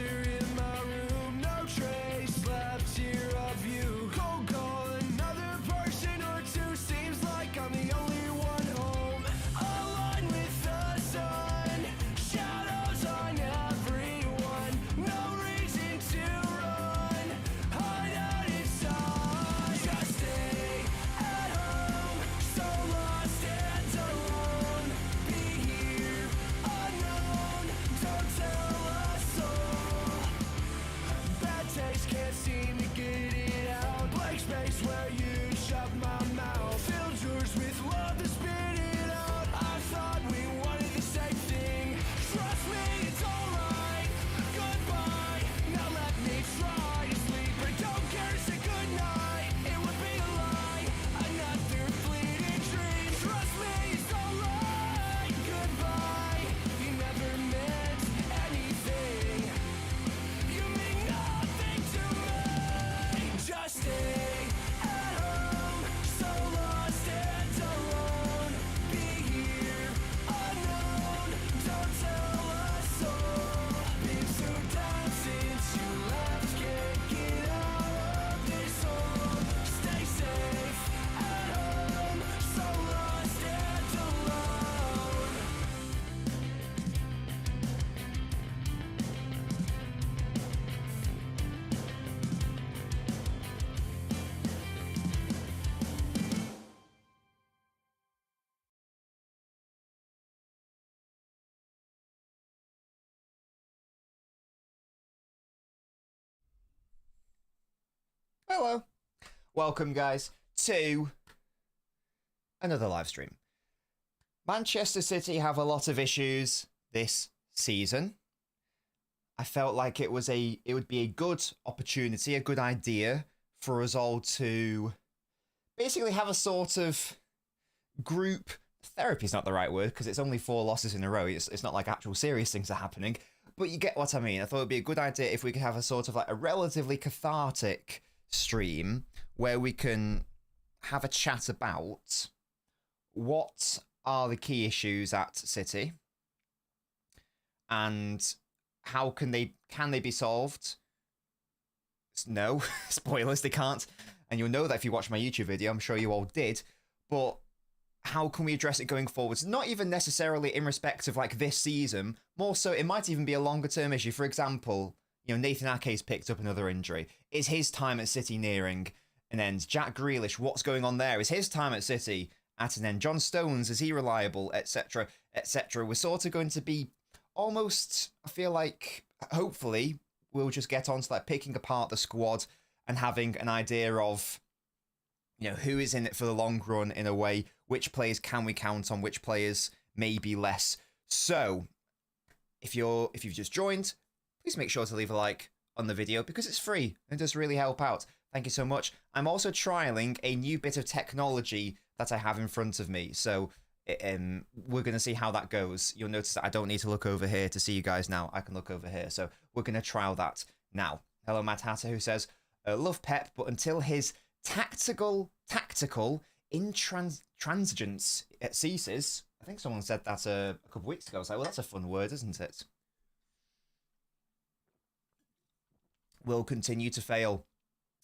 stranger in my room, no trace left here of you. Cold call another person or two, seems like I'm the only one home. Aligned with the sun, shadows on everyone, no reason to run, hide out inside. Just stay at home, so lost and alone. Be here, unknown, don't tell a soul. Bad taste, can't seem to get it out. Blank space where you shut my mouth. Filled yours with love to spit it out. I thought we wanted the same thing. Trust me, it's alright. Goodbye, now let me try to sleep. I don't care to say goodnight. It would be a lie, another fleeting dream. Trust me, it's alright. Goodbye, you never meant anything. You mean nothing to me. Just stay at home, so lost and alone. Be here, unknown, don't tell a soul. Been so down since you left, can't get out of this hole. Stay safe at home, so lost and alone. Hello. Welcome, guys, to another live stream. Manchester City have a lot of issues this season. I felt like it would be a good opportunity, a good idea for us all to basically have a sort of group therapy is not the right word because it's only 4 losses in a row. It's not like actual serious things are happening, but you get what I mean. I thought it'd be a good idea if we could have a sort of like a relatively cathartic stream where we can have a chat about what are the key issues at City and how can they be solved. No spoilers, they can't, and you'll know that if you watch my YouTube video. I'm sure you all did. But how can we address it going forwards? Not even necessarily in respect of like this season, more so it might even be a longer term issue. For example, you know, Nathan Ake's picked up another injury. Is his time at City nearing an end? Jack Grealish, what's going on there? Is his time at City at an end? John Stones, is he reliable, etc, etc? We're sort of going to be almost, I feel like, hopefully we'll just get on to like picking apart the squad and having an idea of, you know, who is in it for the long run in a way, which players can we count on, which players maybe less. So if you've just joined, please make sure to leave a like on the video because it's free and it does really help out. Thank you so much. I'm also trialing a new bit of technology that I have in front of me, so we're going to see how that goes. You'll notice that I don't need to look over here to see you guys now. I can look over here, so we're going to trial that now. Hello, Matt Hatter, who says, love Pep, but until his tactical intransigence ceases. I think someone said that a couple of weeks ago. I was like, well, that's a fun word, isn't it? Will continue to fail.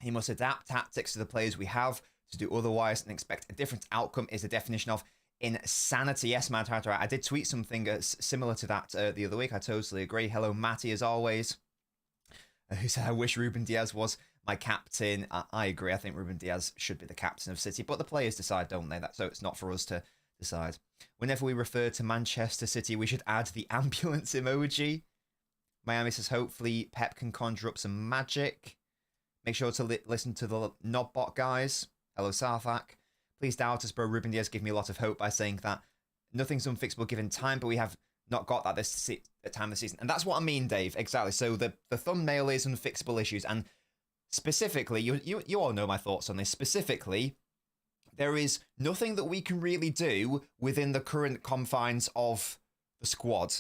He must adapt tactics to the players we have. To do otherwise and expect a different outcome is the definition of insanity. Yes, Matt Hatter, I did tweet something similar to that the other week. I totally agree. Hello, Matty, as always. Who said, I wish Ruben Diaz was my captain. I agree. I think Ruben Diaz should be the captain of City, but the players decide, don't they? So it's not for us to decide. Whenever we refer to Manchester City, we should add the ambulance emoji. Miami says, hopefully Pep can conjure up some magic. Make sure to listen to the Nobbot guys. Hello, Sarthak. Please doubt us, bro. Ruben Diaz gave me a lot of hope by saying that nothing's unfixable given time, but we have not got that this time of the season. And that's what I mean, Dave. Exactly. So the thumbnail is unfixable issues. And specifically, you all know my thoughts on this. Specifically, there is nothing that we can really do within the current confines of the squad.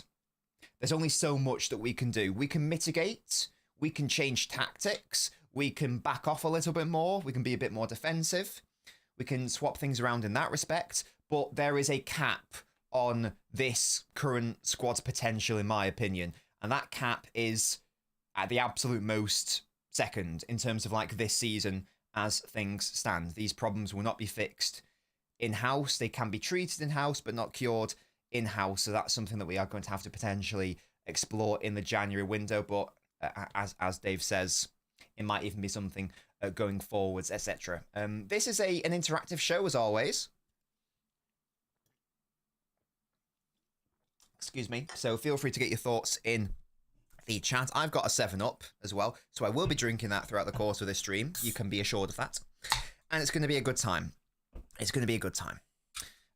There's only so much that we can do. We can mitigate. We can change tactics. We can back off a little bit more. We can be a bit more defensive. We can swap things around in that respect. But there is a cap on this current squad's potential, in my opinion. And that cap is at the absolute most second in terms of like this season as things stand. These problems will not be fixed in-house. They can be treated in-house, but not cured in-house. So that's something that we are going to have to potentially explore in the January window. But as Dave says, it might even be something going forwards, etc. This is an interactive show, as always. Excuse me. So feel free to get your thoughts in the chat. I've got a 7-Up as well, so I will be drinking that throughout the course of this stream. You can be assured of that. And it's going to be a good time. It's going to be a good time.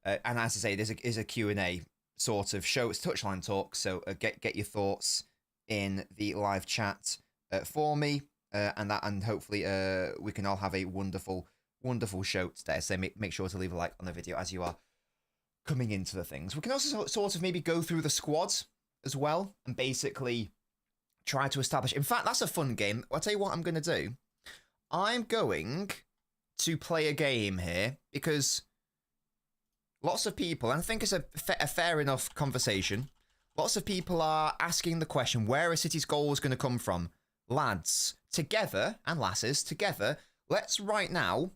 And as I say, this is a Q&A sort of show. It's Touchline Talk, so get your thoughts in the live chat for me. And hopefully we can all have a wonderful show today. So make sure to leave a like on the video as you are coming into the things. We can also sort of maybe go through the squad as well and basically try to establish. In fact, that's a fun game. I'll tell you what I'm going to do. I'm going to play a game here because lots of people, and I think it's a fair enough conversation, lots of people are asking the question, where are City's goals going to come from? Lads, together, and lasses, together, let's right now,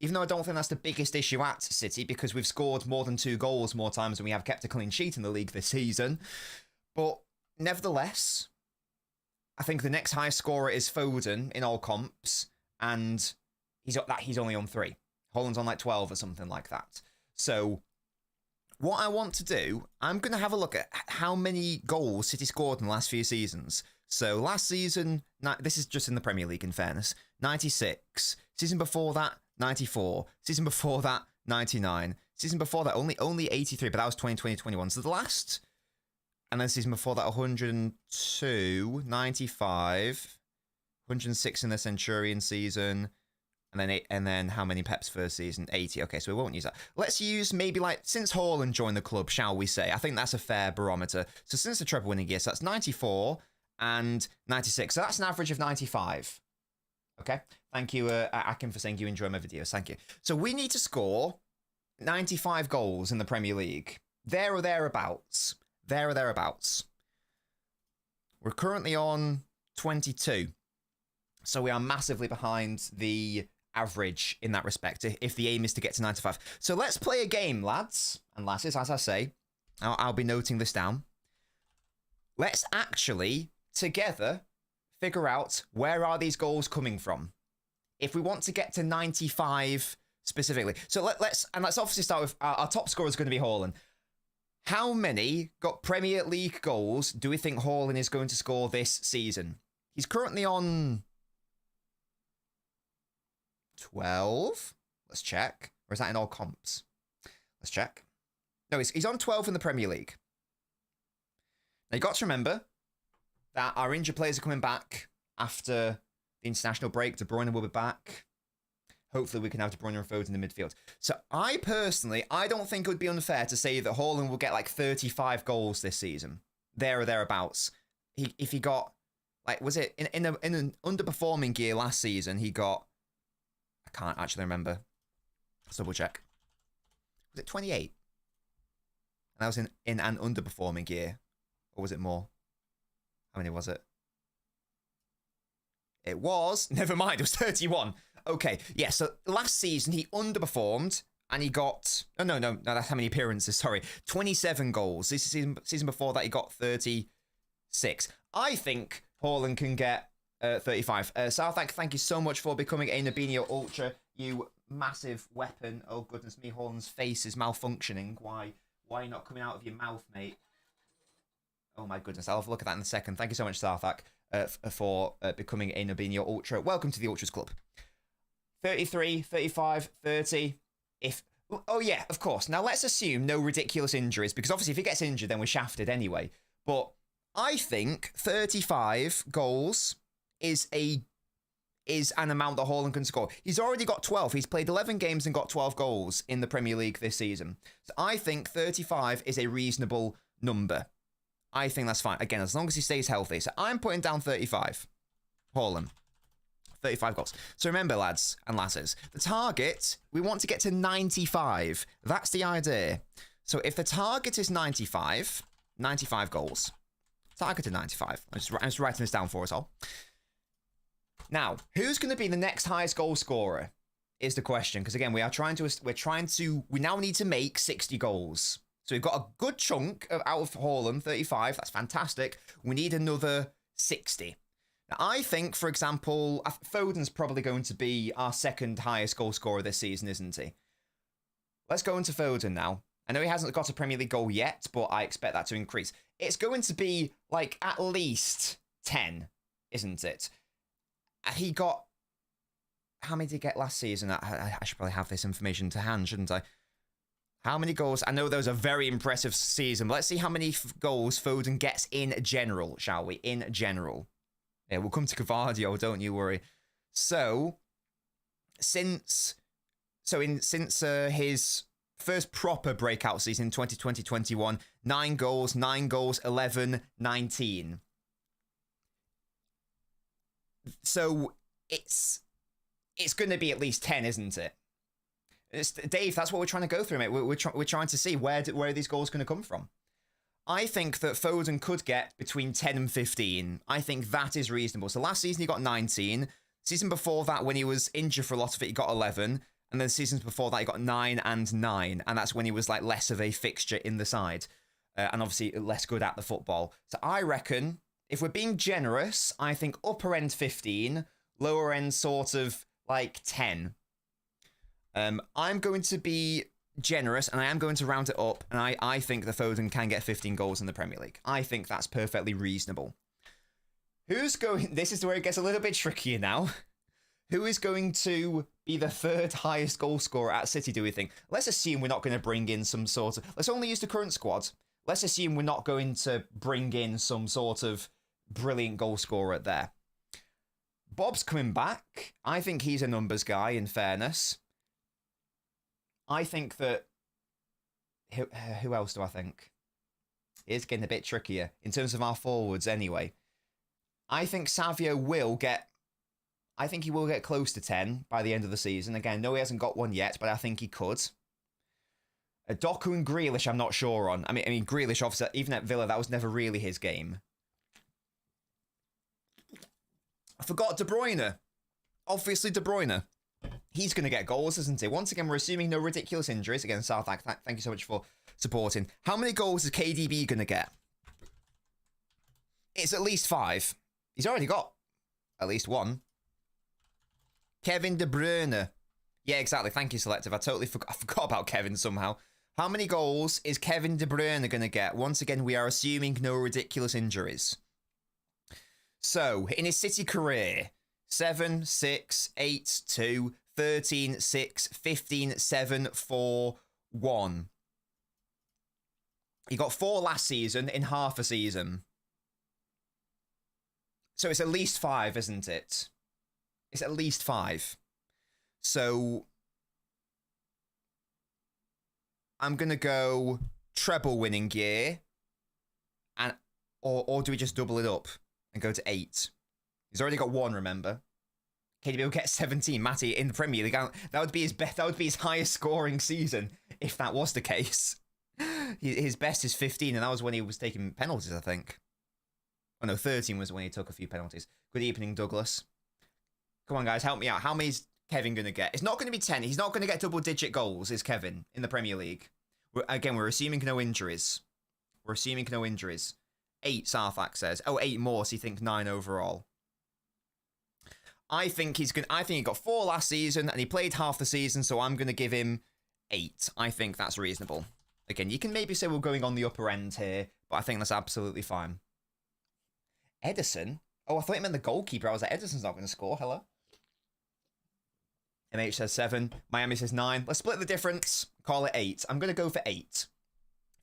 even though I don't think that's the biggest issue at City, because we've scored more than 2 goals more times than we have kept a clean sheet in the league this season, but nevertheless, I think the next highest scorer is Foden in all comps, and he's only on 3. Holland's on like 12 or something like that. So what I want to do, I'm going to have a look at how many goals City scored in the last few seasons. So last season, this is just in the Premier League in fairness, 96. Season before that, 94. Season before that, 99. Season before that, only 83, but that was 2020-21. So the last, and then season before that, 102, 95, 106 in the Centurion season, and then how many Pep's first season? 80. Okay, so we won't use that. Let's use maybe like, since Haaland joined the club, shall we say? I think that's a fair barometer. So since the treble winning year, so that's 94 and 96. So that's an average of 95. Okay, thank you, Akin, for saying you enjoy my videos. Thank you. So we need to score 95 goals in the Premier League. There or thereabouts. There or thereabouts. We're currently on 22. So we are massively behind the average in that respect, if the aim is to get to 95. So let's play a game, lads and lasses, as I say. I'll be noting this down. Let's actually, together, figure out where are these goals coming from. If we want to get to 95 specifically. So let's obviously start with our top scorer is going to be Haaland. How many Premier League goals do we think Haaland is going to score this season? He's currently on 12. Let's check. Or is that in all comps? Let's check. No, he's on 12 in the Premier League. Now, you got to remember that our injured players are coming back after the international break. De Bruyne will be back. Hopefully, we can have De Bruyne and Foden in the midfield. So, I don't think it would be unfair to say that Haaland will get like 35 goals this season. There or thereabouts. If he got, like, was it in an underperforming year last season, he got, I can't actually remember. Let's double check. Was it 28? And that was in an underperforming year. Or was it more? How many was it? It was, never mind, it was 31. Okay, yeah, so last season he underperformed and he got, no, that's how many appearances, sorry. 27 goals. This season before that he got 36. I think Haaland can get 35. Southak, thank you so much for becoming a Nabinho Ultra, you massive weapon. Oh goodness me, Haaland's face is malfunctioning. Why are you not coming out of your mouth, mate? Oh my goodness, I'll have a look at that in a second. Thank you so much, Sarthak, for becoming a Nabinho Ultra. Welcome to the Ultras Club. 33, 35, 30. Oh yeah, of course. Now let's assume no ridiculous injuries, because obviously if he gets injured, then we're shafted anyway. But I think 35 goals is an amount that Haaland can score. He's already got 12. He's played 11 games and got 12 goals in the Premier League this season. So I think 35 is a reasonable number. I think that's fine. Again, as long as he stays healthy. So I'm putting down 35. Haaland. 35 goals. So remember, lads and lasses, the target, we want to get to 95. That's the idea. So if the target is 95 goals, Targeted 95. I'm just writing this down for us all. Now, who's going to be the next highest goal scorer is the question. Because again, we now need to make 60 goals. So we've got a good chunk out of Haaland, 35. That's fantastic. We need another 60. Now, I think, for example, Foden's probably going to be our second highest goal scorer this season, isn't he? Let's go into Foden now. I know he hasn't got a Premier League goal yet, but I expect that to increase. It's going to be, like, at least 10, isn't it? He got... How many did he get last season? I should probably have this information to hand, shouldn't I? How many goals? I know there was a very impressive season. But let's see how many goals Foden gets in general, shall we? In general. Yeah, we'll come to Guardiola, don't you worry. So, since his first proper breakout season in 2020-21, 9 goals, 11, 19. So, it's going to be at least 10, isn't it? Dave, that's what we're trying to go through, mate. We're trying to see where are these goals going to come from. I think that Foden could get between 10 and 15. I think that is reasonable. So last season he got 19. Season before that, when he was injured for a lot of it, he got 11. And then seasons before that, he got 9 and 9. And that's when he was like less of a fixture in the side. And obviously less good at the football. So I reckon, if we're being generous, I think upper end 15, lower end sort of like 10. I'm going to be generous, and I am going to round it up, and I think the Foden can get 15 goals in the Premier League. I think that's perfectly reasonable. Who's going... This is where it gets a little bit trickier now. Who is going to be the third highest goal scorer at City, do we think? Let's assume we're not going to bring in some sort of... Let's only use the current squad. Let's assume we're not going to bring in some sort of brilliant goal scorer there. Bob's coming back. I think he's a numbers guy, in fairness. I think that... Who else do I think? It's getting a bit trickier in terms of our forwards anyway. I think Savio will get... I think he will get close to 10 by the end of the season. Again, no, he hasn't got one yet, but I think he could. Doku and Grealish, I'm not sure on. I mean, Grealish, obviously, even at Villa, that was never really his game. I forgot De Bruyne. Obviously, De Bruyne. He's going to get goals, isn't he? Once again, we're assuming no ridiculous injuries. Again, South, thank you so much for supporting. How many goals is KDB going to get? It's at least 5. He's already got at least 1. Kevin De Bruyne. Yeah, exactly. Thank you, Selective. I forgot about Kevin somehow. How many goals is Kevin De Bruyne going to get? Once again, we are assuming no ridiculous injuries. So, in his City career, 7, 6, 8, 2, 13, 6, 15, 7, 4, 1. He got 4 last season in half a season. So it's at least 5, isn't it? It's at least 5. So I'm going to go treble winning year. Or do we just double it up and go to 8? He's already got 1, remember? KDB will get 17. Matty, in the Premier League, that would be his best. That would be his highest scoring season if that was the case. His best is 15, and that was when he was taking penalties, I think. Oh no, 13 was when he took a few penalties. Good evening, Douglas. Come on, guys, help me out. How many is Kevin going to get? It's not going to be 10. He's not going to get double-digit goals, is Kevin, in the Premier League. We're assuming no injuries. We're assuming no injuries. 8, Sarthak says. Oh, 8 more, so you think 9 overall. I think he got 4 last season, and he played half the season, so I'm going to give him 8. I think that's reasonable. Again, you can maybe say we're going on the upper end here, but I think that's absolutely fine. Edison? Oh, I thought you meant the goalkeeper. I was like, Edison's not going to score. Hello? MH says 7. Miami says 9. Let's split the difference. Call it 8. I'm going to go for 8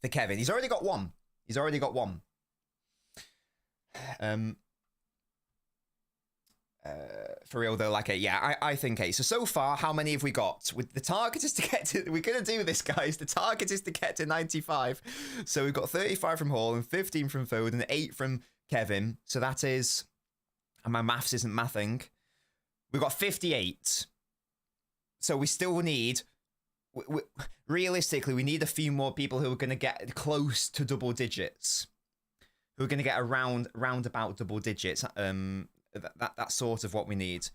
for Kevin. He's already got 1. He's already got 1. For real though, like 8. Yeah, I think 8. So far, how many have we got? With the target is to get to... We're going to do this, guys. The target is to get to 95. So we've got 35 from Hall and 15 from Foden, 8 from Kevin. So that is... And my maths isn't mathing. We've got 58. So we still need... realistically, we need a few more people who are going to get close to double digits. who are going to get around about double digits. That's sort of what we need.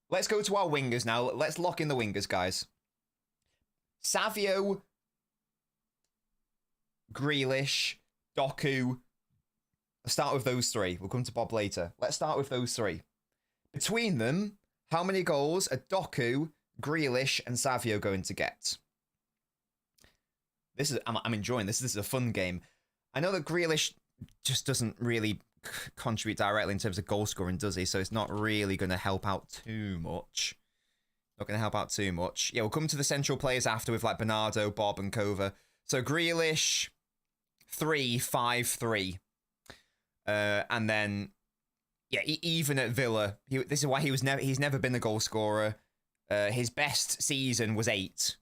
Let's go to our wingers now. Let's lock in the wingers, guys. Savio, Grealish, Doku. Let's start with those three. We'll come to Bob later. Let's start with those three. Between them, how many goals are Doku, Grealish, and Savio going to get? I'm enjoying this. This is a fun game. I know that Grealish just doesn't really contribute directly in terms of goal scoring, does he? So it's not really going to help out too much. Not going to help out too much. Yeah, we'll come to the central players after with like Bernardo, Bob, and Kova. So Grealish, 3, 5, 3. And then, yeah, even at Villa, this is why he's never been a goal scorer. His best season was 8.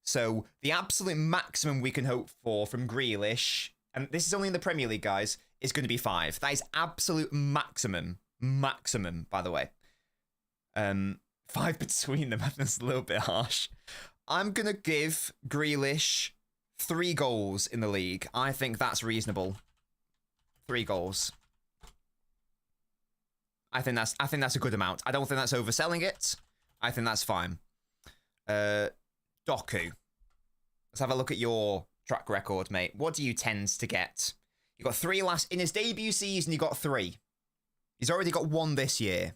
So the absolute maximum we can hope for from Grealish, and this is only in the Premier League, guys, is going to be 5. That is absolute maximum. Maximum, by the way. 5 between them. That's a little bit harsh. I'm going to give Grealish 3 goals in the league. I think that's reasonable. 3 goals. I think that's a good amount. I don't think that's overselling it. I think that's fine. Doku. Let's have a look at your track record, mate. What do you tend to get? You got 3 in his debut season. You got 3. He's already got 1 this year.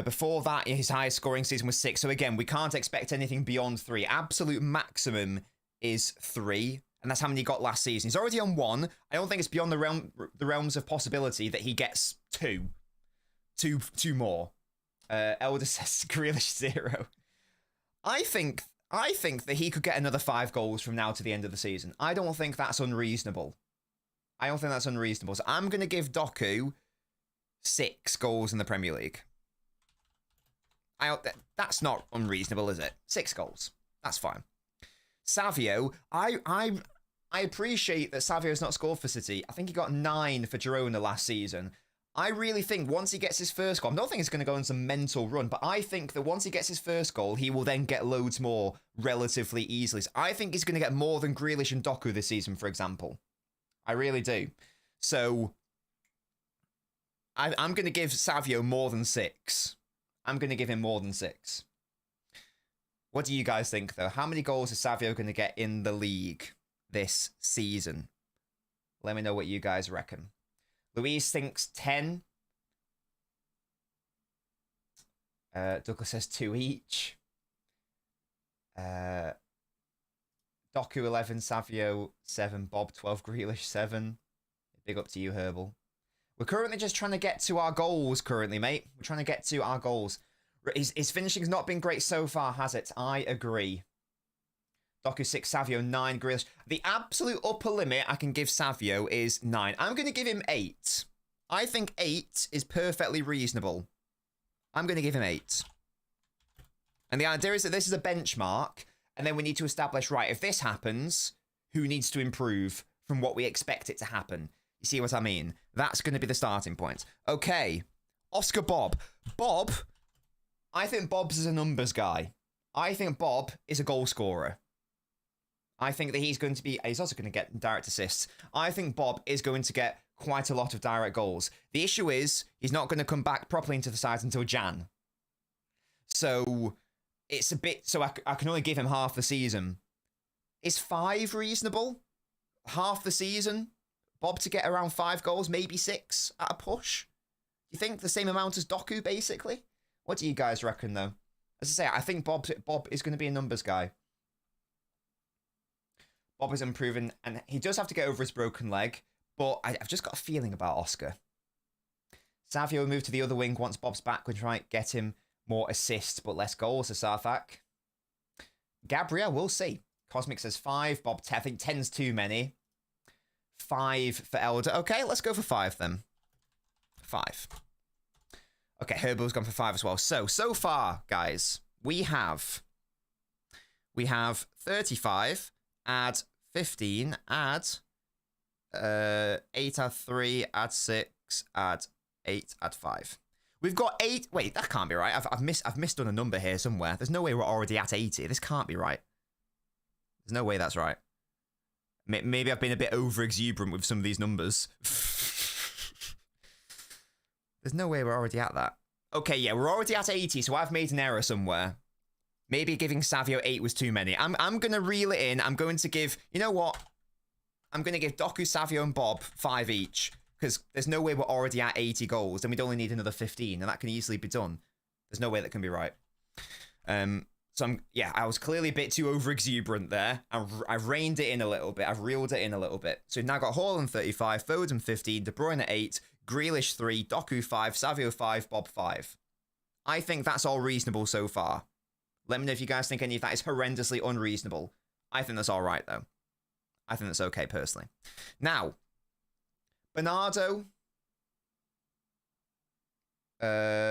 Before that, his highest scoring season was 6. So again, we can't expect anything beyond 3. Absolute maximum is 3. And that's how many he got last season. He's already on 1. I don't think it's beyond the realms of possibility that he gets 2. 2 more. Elder says Grealish 0. I think that he could get another 5 goals from now to the end of the season. I don't think that's unreasonable. So I'm going to give Doku 6 goals in the Premier League. That's not unreasonable, is it? 6 goals. That's fine. Savio, I appreciate that Savio's not scored for City. I think he got 9 for Girona last season. I really think once he gets his first goal, I don't think he's going to go on some mental run, but I think that once he gets his first goal, he will then get loads more relatively easily. So I think he's going to get more than Grealish and Doku this season, for example. I really do. So I'm going to give Savio more than 6. I'm going to give him more than 6. What do you guys think, though? How many goals is Savio going to get in the league this season? Let me know what you guys reckon. Louise thinks 10. Douglas says 2 each. Doku 11, Savio 7, Bob 12, Grealish 7. Big up to you, Herbal. We're currently just trying to get to our goals currently, mate. We're trying to get to our goals. His finishing's not been great so far, has it? I agree. Doku 6, Savio 9, Grealish. The absolute upper limit I can give Savio is 9. I'm going to give him 8. I think 8 is perfectly reasonable. I'm going to give him 8. And the idea is that this is a benchmark, and then we need to establish, right, if this happens, who needs to improve from what we expect it to happen? You see what I mean? That's going to be the starting point. Okay, Oscar Bob. Bob, I think Bob's is a numbers guy. I think Bob is a goal scorer. I think that he's also going to get direct assists. I think Bob is going to get quite a lot of direct goals. The issue is he's not going to come back properly into the side until Jan. So it's a bit, so I can only give him half the season. Is 5 reasonable? Half the season? Bob to get around 5 goals, maybe 6 at a push? Do you think the same amount as Doku, basically? What do you guys reckon, though? As I say, I think Bob is going to be a numbers guy. Bob is improving, and he does have to get over his broken leg, but I've just got a feeling about Oscar. Savio will move to the other wing once Bob's back. We'll try and get him more assists, but less goals to Sarthak. Gabriel, we'll see. Cosmic says 5. Bob, I think 10's too many. 5 for Elder. Okay, let's go for 5 then. 5. Okay, Herbal's gone for 5 as well. So far, guys, we have 35, add 15, add 8, add 3, add 6, add 8, add 5. We've got 8. Wait, that can't be right. I've misdone a number here somewhere. There's no way we're already at 80. This can't be right. There's no way that's right. Maybe I've been a bit over-exuberant with some of these numbers. There's no way we're already at that. Okay, yeah, we're already at 80, so I've made an error somewhere. Maybe giving Savio 8 was too many. I'm going to reel it in. I'm going to give... You know what? I'm going to give Doku, Savio, and Bob 5 each. Because there's no way we're already at 80 goals. And we'd only need another 15. And that can easily be done. There's no way that can be right. So I was clearly a bit too over-exuberant there. I've reined it in a little bit. I've reeled it in a little bit. So we've now got Haaland 35, Foden 15, De Bruyne 8, Grealish 3, Doku 5, Savio 5, Bob 5. I think that's all reasonable so far. Let me know if you guys think any of that is horrendously unreasonable. I think that's all right, though. I think that's okay, personally. Now, Bernardo, Kova,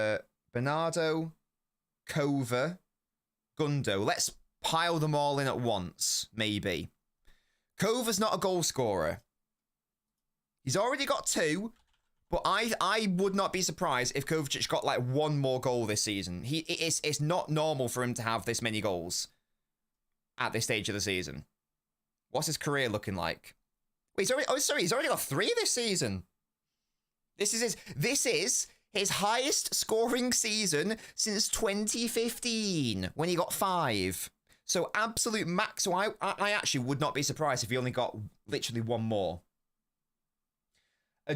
Gundo. Let's pile them all in at once, maybe. Kova's not a goal scorer. He's already got 2, but I would not be surprised if Kovacic got like 1 more goal this season. It's not normal for him to have this many goals at this stage of the season. What's his career looking like? Wait, he's already got 3 this season. This is his highest scoring season since 2015, when he got 5. So absolute max. So I actually would not be surprised if he only got literally 1 more.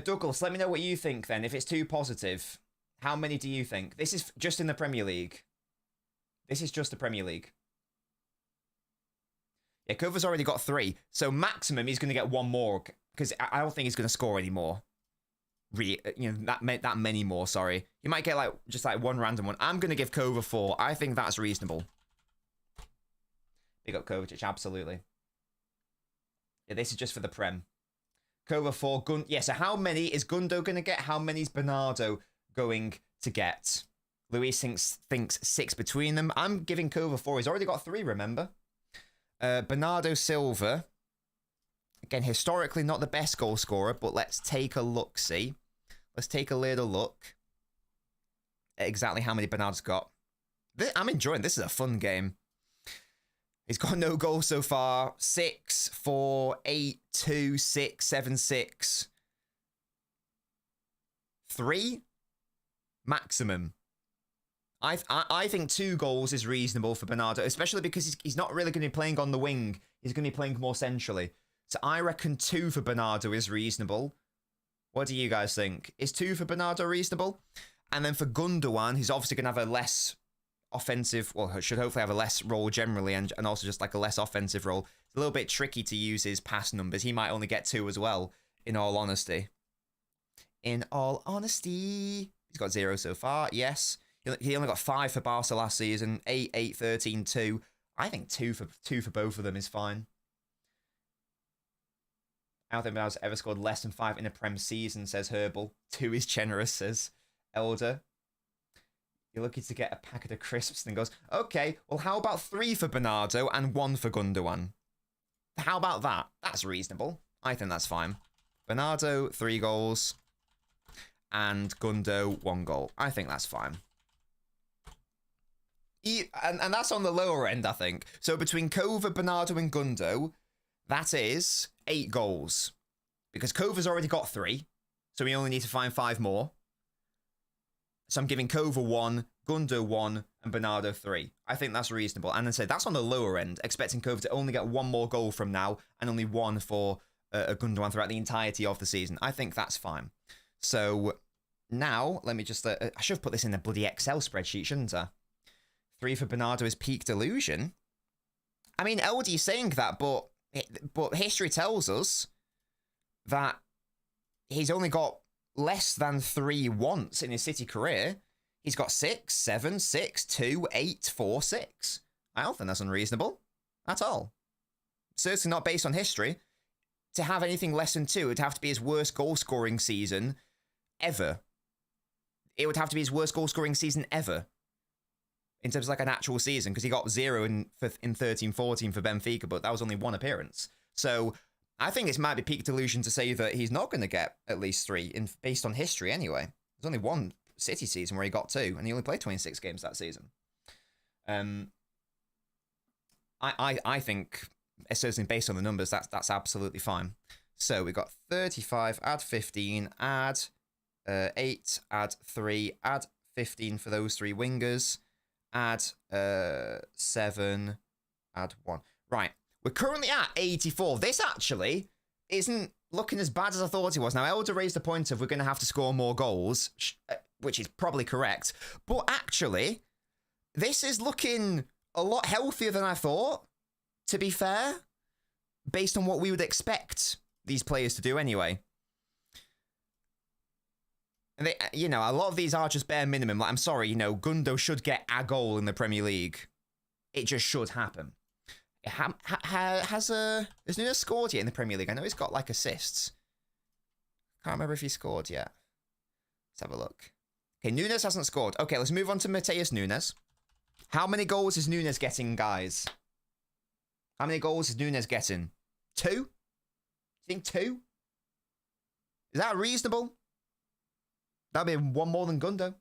Douglas, let me know what you think then. If it's too positive, how many do you think? This is just in the Premier League. This is just the Premier League. Yeah, Kova's already got 3. So maximum, he's going to get 1 more. Because I don't think he's going to score anymore. That many more, sorry. You might get just 1 random one. I'm going to give Kova 4. I think that's reasonable. Big up Kovacic, absolutely. Yeah, this is just for the Prem. Kova 4, so how many is Gundo going to get? How many is Bernardo going to get? Luis thinks 6 between them. I'm giving Kova 4. He's already got 3, remember? Bernardo Silva. Again, historically not the best goal scorer, but let's take a look-see. Let's take a little look at exactly how many Bernardo's got. I'm enjoying this. Is a fun game. He's got no goals so far. 6, 4, 8, 2, 6, 7, 6. 3 maximum. I think 2 goals is reasonable for Bernardo, especially because he's not really going to be playing on the wing. He's going to be playing more centrally. So I reckon 2 for Bernardo is reasonable. What do you guys think? Is 2 for Bernardo reasonable? And then for Gundogan, he's obviously going to have a less offensive, well, should hopefully have a less role generally, and also just like a less offensive role. It's a little bit tricky to use his pass numbers. He might only get 2 as well, in all honesty. In all honesty. He's got 0 so far, yes. He only got 5 for Barca last season. 8, 8, 13, 2. I think 2 for both of them is fine. I don't think Bernardo's ever scored less than 5 in a Prem season, says Herbal. 2 is generous, says Elder. You're lucky to get a packet of crisps, and goes, okay, well, how about 3 for Bernardo and 1 for Gundogan? How about that? That's reasonable. I think that's fine. Bernardo, 3 goals. And Gundo, 1 goal. I think that's fine. And that's on the lower end, I think. So between Kova, Bernardo, and Gundo, that is 8 goals. Because Kova's already got 3. So we only need to find 5 more. So I'm giving Kova 1, Gundo 1, and Bernardo 3. I think that's reasonable. And then say that's on the lower end, expecting Kova to only get 1 more goal from now, and only 1 for Gundogan throughout the entirety of the season. I think that's fine. So now, let me just... I should have put this in a bloody Excel spreadsheet, shouldn't I? 3 for Bernardo is peak delusion. I mean, LD's saying that, but history tells us that he's only got less than 3 once in his City career. He's got 6, 7, 6, 2, 8, 4, 6. I don't think that's unreasonable at all. Certainly not based on history. To have anything less than 2, it'd have to be his worst goal-scoring season ever. It would have to be his worst goal-scoring season ever. In terms of like an actual season, because he got 0 in 13-14 for Benfica, but that was only 1 appearance. So I think it might be peak delusion to say that he's not going to get at least 3, based on history anyway. There's only 1 City season where he got 2, and he only played 26 games that season. I think certainly based on the numbers, that's absolutely fine. So we got 35, add 15, add 8, add 3, add 15 for those 3 wingers, add 7, add 1. Right, we're currently at 84. This actually isn't looking as bad as I thought it was. Now, Elder raised the point of we're going to have to score more goals, which is probably correct. But actually, this is looking a lot healthier than I thought, to be fair, based on what we would expect these players to do anyway. And they, you know, a lot of these are just bare minimum. Like, I'm sorry, you know, Gundo should get a goal in the Premier League. It just should happen. Has Nunes scored yet in the Premier League? I know he's got like assists. Can't remember if he scored yet. Let's have a look. Okay, Nunes hasn't scored. Okay, let's move on to Mateus Nunes. How many goals is Nunes getting, guys? How many goals is Nunes getting? 2? You think 2? Is that reasonable? That'd be 1 more than Gundo.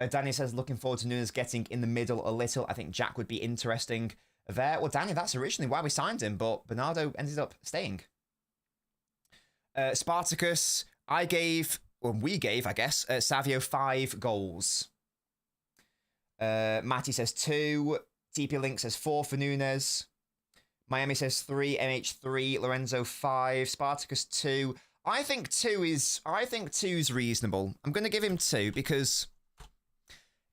Danny says, looking forward to Nunes getting in the middle a little. I think Jack would be interesting there. Well, Danny, that's originally why we signed him, but Bernardo ended up staying. Spartacus, we gave, I guess, Savio 5 goals. Matty says 2. TP Link says 4 for Nunes. Miami says 3. MH 3. Lorenzo 5. Spartacus 2. I think 2 is reasonable. I'm going to give him 2 because,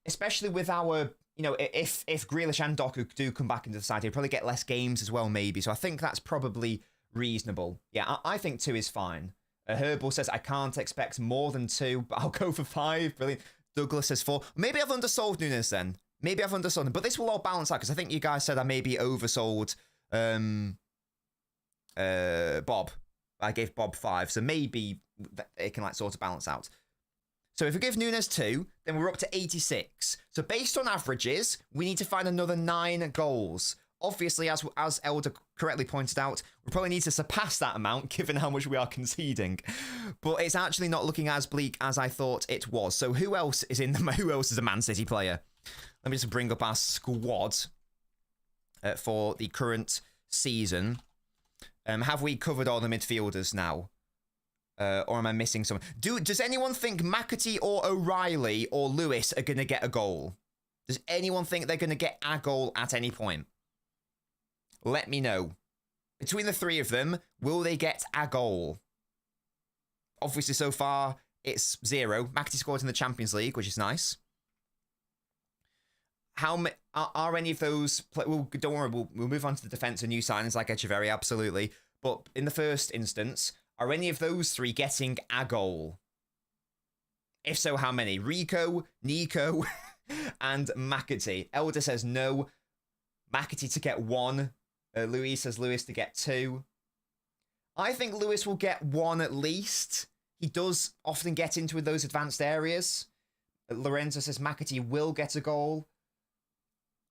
especially with our, you know, if Grealish and Doku do come back into the side, he'll probably get less games as well, maybe. So I think that's probably reasonable. Yeah, I think 2 is fine. Herbal says, I can't expect more than 2, but I'll go for 5. Brilliant. Douglas says 4. Maybe I've undersold Nunes then. Maybe I've undersold him. But this will all balance out, because I think you guys said I maybe oversold Bob. I gave Bob 5, so maybe it can like sort of balance out. So if we give Nunes 2, then we're up to 86. So based on averages, we need to find another 9 goals. Obviously, as Elder correctly pointed out, we probably need to surpass that amount, given how much we are conceding. But it's actually not looking as bleak as I thought it was. So who else is who else is a Man City player? Let me just bring up our squad for the current season. Have we covered all the midfielders now? Or am I missing someone? Does anyone think McAtee or O'Reilly or Lewis are going to get a goal? Does anyone think they're going to get a goal at any point? Let me know. Between the 3 of them, will they get a goal? Obviously, so far, it's 0. McAtee scored in the Champions League, which is nice. How are any of those... Well, don't worry, we'll move on to the defence and new signings like Echeverri, absolutely. But in the first instance, are any of those 3 getting a goal? If so, how many? Rico, Nico, and McAtee. Elder says no. McAtee to get 1. Luis says Lewis to get 2. I think Lewis will get 1 at least. He does often get into those advanced areas. Lorenzo says McAtee will get a goal.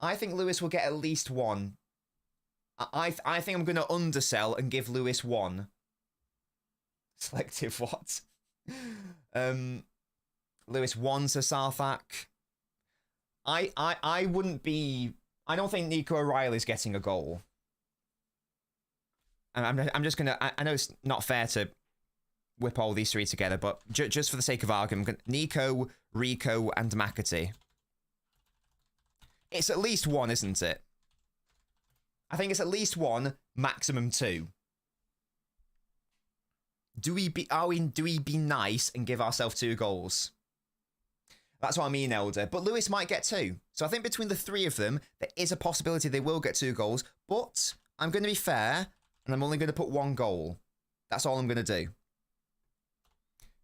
I think Lewis will get at least 1. I think I'm going to undersell and give Lewis 1. Selective what? Lewis 1, says Sarthak. I wouldn't be... I don't think Nico O'Reilly's getting a goal. I'm just going to... I know it's not fair to whip all these 3 together, but just for the sake of argument, Nico, Rico, and McAtee. It's at least 1, isn't it? I think it's at least 1, maximum 2. Do we be nice and give ourselves 2 goals? That's what I mean, Elder. But Lewis might get 2. So I think between the 3 of them, there is a possibility they will get 2 goals. But I'm going to be fair, and I'm only going to put 1 goal. That's all I'm going to do.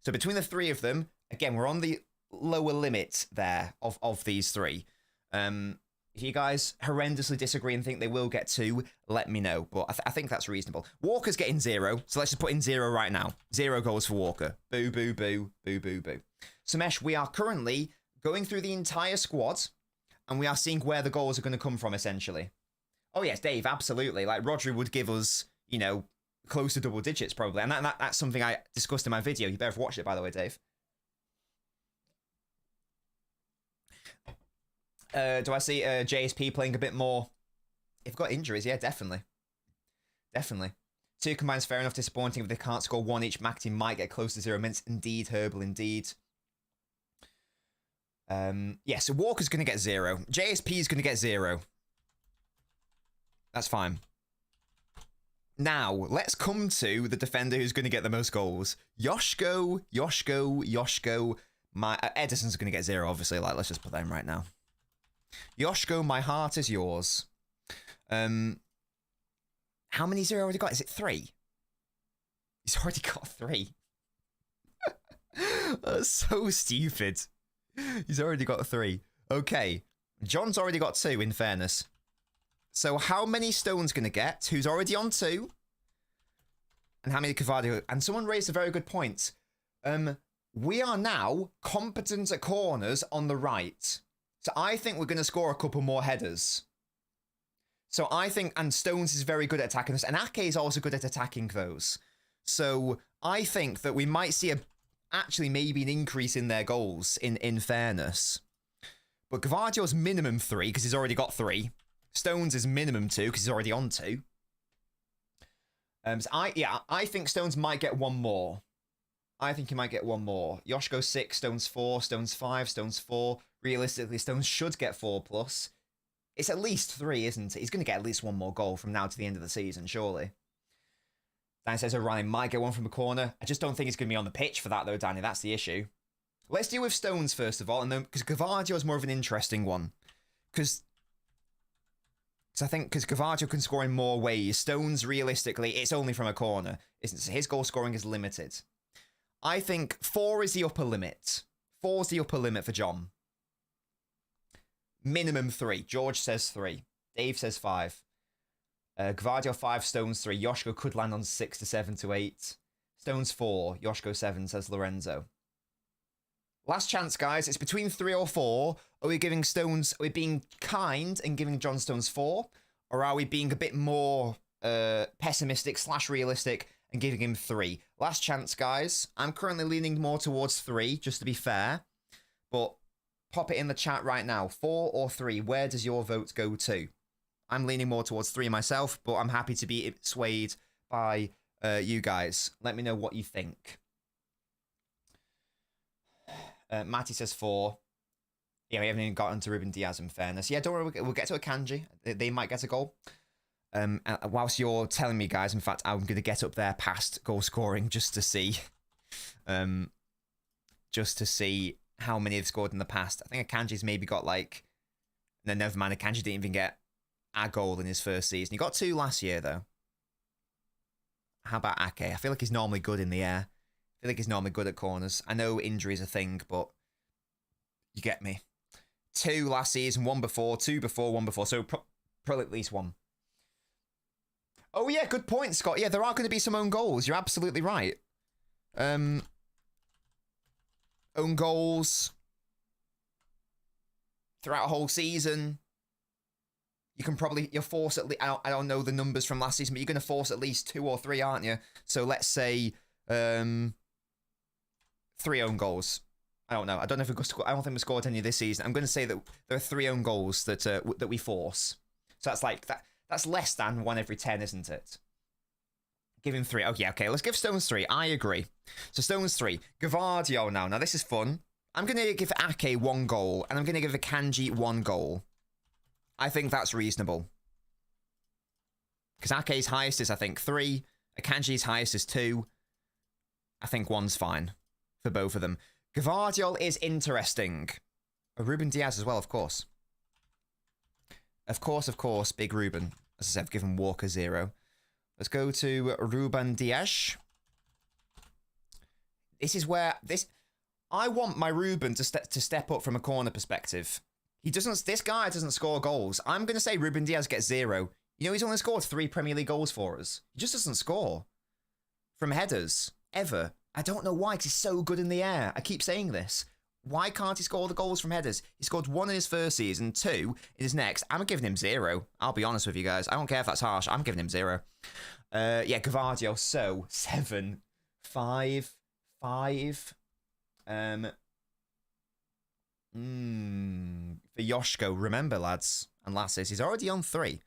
So between the 3 of them, again, we're on the lower limit there of these 3. If you guys horrendously disagree and think they will get 2, let me know. But I think that's reasonable. Walker's getting 0, so let's just put in 0 right now. 0 goals for Walker. Boo, boo, boo, boo, boo, boo. Samesh, we are currently going through the entire squad, and we are seeing where the goals are going to come from, essentially. Oh, yes, Dave, absolutely. Like, Rodri would give us, you know, close to double digits, probably. And that's something I discussed in my video. You better have watched it, by the way, Dave. Do I see JSP playing a bit more? If got injuries, yeah, definitely. Definitely. 2 combines fair enough. Disappointing if they can't score 1 each. McAtee might get close to 0 minutes. Indeed, Herbal, indeed. Yeah, so Walker's going to get 0. JSP is going to get 0. That's fine. Now, let's come to the defender who's going to get the most goals. Yoshko. Edison's going to get 0, obviously. Like, let's just put that in right now. Yoshko, my heart is yours. How many 0 already got? Is it 3? He's already got 3. That's so stupid. He's already got 3. Okay. John's already got 2, in fairness. So how many Stone's going to get? Who's already on 2? And how many Cavadio? And someone raised a very good point. We are now competent at corners on the right. So I think we're going to score a couple more headers. So I think, and Stones is very good at attacking us, and Ake is also good at attacking those. So I think that we might see actually maybe an increase in their goals, in fairness. But Gvardio's minimum 3, because he's already got 3. Stones is minimum 2, because he's already on 2. So I think Stones might get 1 more. I think he might get 1 more. Yoshko 6, Stones 4, Stones 5, Stones 4. Realistically, Stones should get 4+. It's at least 3, isn't it? He's going to get at least 1 more goal from now to the end of the season, surely. Danny says O'Reilly might get 1 from a corner. I just don't think he's going to be on the pitch for that, though, Danny. That's the issue. Let's deal with Stones, first of all, and then because Gvardio is more of an interesting one. Because I think Gvardio can score in more ways. Stones, realistically, it's only from a corner, isn't it? So his goal scoring is limited. I think 4 is the upper limit. 4 is the upper limit for John. Minimum 3. George says 3. Dave says 5. Gvardio 5, Stones 3. Yoshko could land on 6 to 7 to 8. Stones 4. Yoshko 7, says Lorenzo. Last chance, guys. It's between 3 or 4. Are we giving Stones... Are we being kind and giving John Stones 4? Or are we being a bit more pessimistic / realistic and giving him 3? Last chance, guys. I'm currently leaning more towards 3, just to be fair. But pop it in the chat right now. 4 or 3? Where does your vote go to? I'm leaning more towards 3 myself, but I'm happy to be swayed by you guys. Let me know what you think. Matty says 4. Yeah, we haven't even gotten to Ruben Diaz, in fairness. Yeah, don't worry, we'll get to Akanji. They might get a goal. Whilst you're telling me, guys, in fact, I'm going to get up there past goal scoring just to see. Just to see how many they've scored in the past. I think Akanji's maybe got like... No, never mind. Akanji didn't even get a goal in his first season. He got 2 last year, though. How about Ake? I feel like he's normally good in the air. I feel like he's normally good at corners. I know injury's a thing, but you get me. 2 last season, 1 before, 2 before, 1 before. So probably at least 1. Oh, yeah, good point, Scott. Yeah, there are going to be some own goals. You're absolutely right. Own goals throughout a whole season. You can probably, you'll force at least, I don't know the numbers from last season, but you're going to force at least 2 or 3, aren't you? So let's say 3 own goals. I don't know. I don't know if I don't think we scored any this season. I'm going to say that there are 3 own goals that that we force. So that's like that. That's less than 1 every 10, isn't it? Give him 3. Oh yeah, okay. Let's give Stones 3. I agree. So Stones 3. Gvardio now. Now this is fun. I'm going to give Ake 1 goal, and I'm going to give Akanji 1 goal. I think that's reasonable. Because Ake's highest is, I think, 3. Akanji's highest is 2. I think 1's fine for both of them. Gvardiol is interesting. Ruben Diaz as well, of course. Of course, big Ruben. As I said, I've given Walker 0. Let's go to Ruben Diaz. This is where... I want my Ruben to step up from a corner perspective. This guy doesn't score goals. I'm going to say Ruben Diaz gets 0. You know, he's only scored 3 Premier League goals for us. He just doesn't score. From headers. Ever. I don't know why, because he's so good in the air. I keep saying this. Why can't he score the goals from headers? He scored 1 in his first season, 2 in his next. I'm giving him 0. I'll be honest with you guys. I don't care if that's harsh. I'm giving him 0. Yeah, Gvardio. So, 7, 5, 5. For Yoshko, remember, lads and lasses, he's already on 3.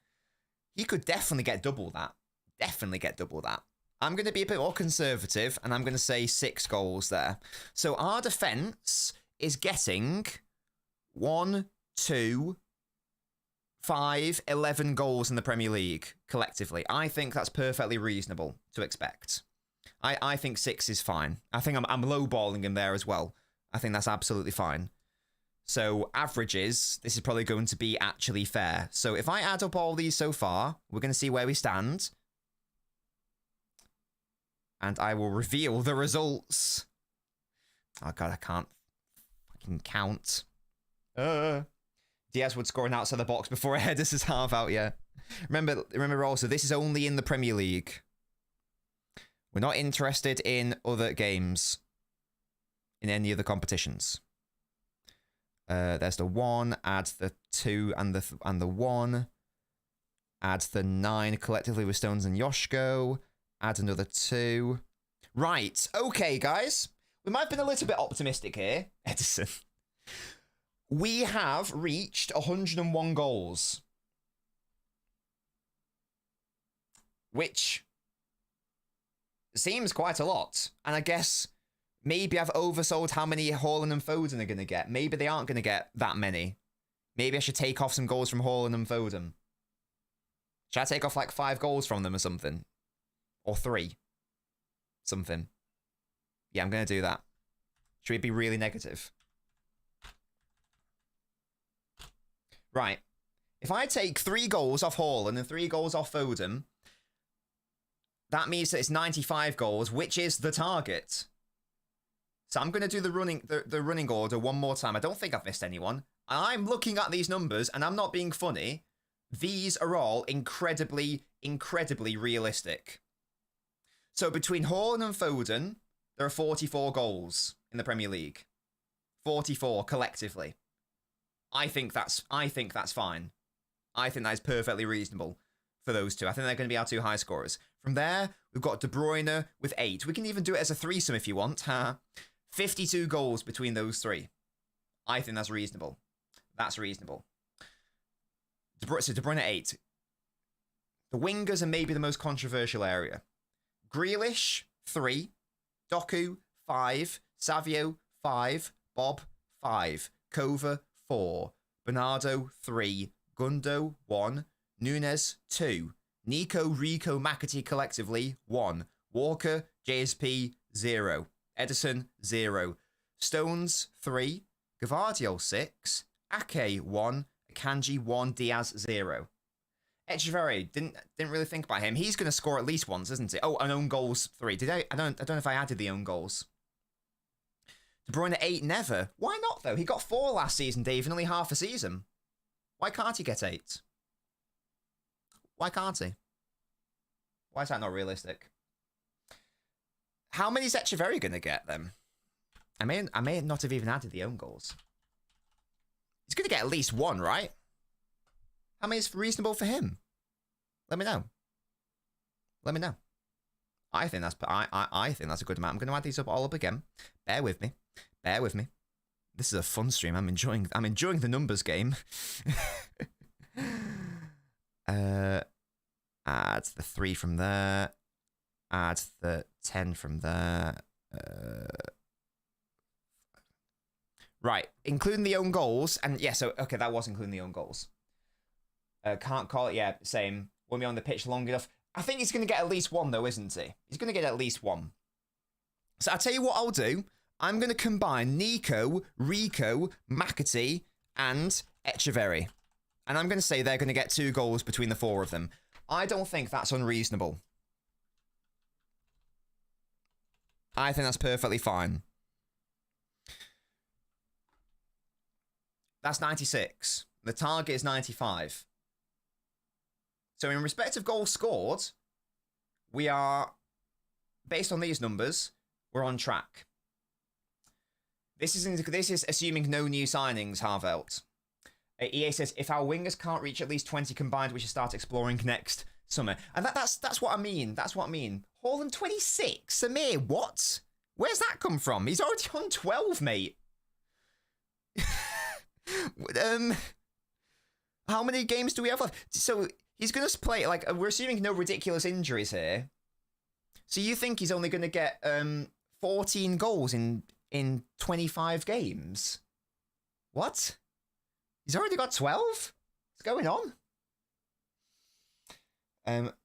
He could definitely get double that. definitely get double that. I'm going to be a bit more conservative, and I'm going to say 6 goals there. So our defence is getting 1, 2, 5, 11 goals in the Premier League collectively. I think that's perfectly reasonable to expect. I think 6 is fine. I think I'm lowballing him there as well. I think that's absolutely fine. So averages, this is probably going to be actually fair. So if I add up all these so far, we're going to see where we stand. And I will reveal the results. Oh god, I can't fucking count. Diaz would score an outside the box before a header says half out, yeah. Remember also, this is only in the Premier League. We're not interested in other games. In any other competitions. There's the 1, add the 2 and the 1. Add the 9 collectively with Stones and Yoshko. Add another 2. Right, okay, guys. We might have been a little bit optimistic here, Edison. We have reached 101 goals. Which seems quite a lot. And I guess maybe I've oversold how many Haaland and Foden are going to get. Maybe they aren't going to get that many. Maybe I should take off some goals from Haaland and Foden. Should I take off like 5 goals from them or something? Or 3? Something. Yeah, I'm going to do that. Should we be really negative? Right. If I take 3 goals off Haaland and 3 goals off Foden, that means that it's 95 goals, which is the target. So I'm going to do the running order one more time. I don't think I've missed anyone. I'm looking at these numbers, and I'm not being funny. These are all incredibly, incredibly realistic. So between Haaland and Foden, there are 44 goals in the Premier League. 44 collectively. I think that's fine. I think that is perfectly reasonable for those two. I think they're going to be our 2 high scorers. From there, we've got De Bruyne with 8. We can even do it as a threesome if you want. 52 goals between those 3. I think that's reasonable. That's reasonable. So De Bruyne 8. The wingers are maybe the most controversial area. Grealish 3. Doku 5. Savio 5. Bob 5. Kova 4. Bernardo 3. Gundo 1. Nunes 2. Nico, Rico, McAtee collectively 1. Walker, JSP 0. Edison 0. Stones 3. Guardiola 6. Ake 1. Kanji 1. Diaz 0. Echeverry, didn't really think about him. He's going to score at least once, isn't he? Oh, and own goals 3. I don't know if I added the own goals. De Bruyne 8, never. Why not though? He got 4 last season, Dave, in only half a season. Why can't he get 8? Why can't he? Why is that not realistic? How many is Echeverry going to get then? I may not have even added the own goals. He's going to get at least 1, right? How many is reasonable for him? Let me know. Let me know. I think that's a good amount. I'm going to add these all up again. Bear with me. Bear with me. This is a fun stream. I'm enjoying the numbers game. Add the 3 from there. Add the 10 from there. Right, including the own goals, and yeah, so okay, that was including the own goals. Can't call it, yeah, same. Won't be on the pitch long enough. I think he's going to get at least 1 though, isn't he? He's going to get at least 1. So I'll tell you what I'll do. I'm going to combine Nico, Rico, McAtee, and Echeverry. And I'm going to say they're going to get 2 goals between the 4 of them. I don't think that's unreasonable. I think that's perfectly fine. That's 96. The target is 95. So in respect of goals scored, we are, based on these numbers, we're on track. This is assuming no new signings, Harvelt. EA says, if our wingers can't reach at least 20 combined, we should start exploring next summer. And that's what I mean. That's what I mean. Haaland 26. Samir, what? Where's that come from? He's already on 12, mate. How many games do we have left? So He's going to play, like, we're assuming no ridiculous injuries here. So you think he's only going to get 14 goals in 25 games? What? He's already got 12? What's going on?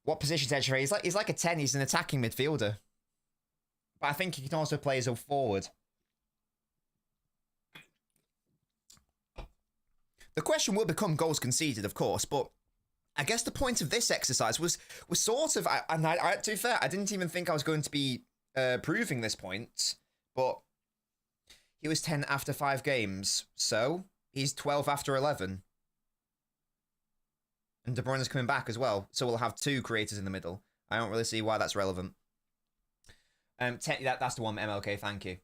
What position's Edge? He's like a 10. He's an attacking midfielder. But I think he can also play as a forward. The question will become goals conceded, of course, but I guess the point of this exercise was sort of, to be fair, I didn't even think I was going to be proving this point, but he was 10 after 5 games, so he's 12 after 11. And De Bruyne is coming back as well, so we'll have 2 creators in the middle. I don't really see why that's relevant. That's the one, MLK, thank you.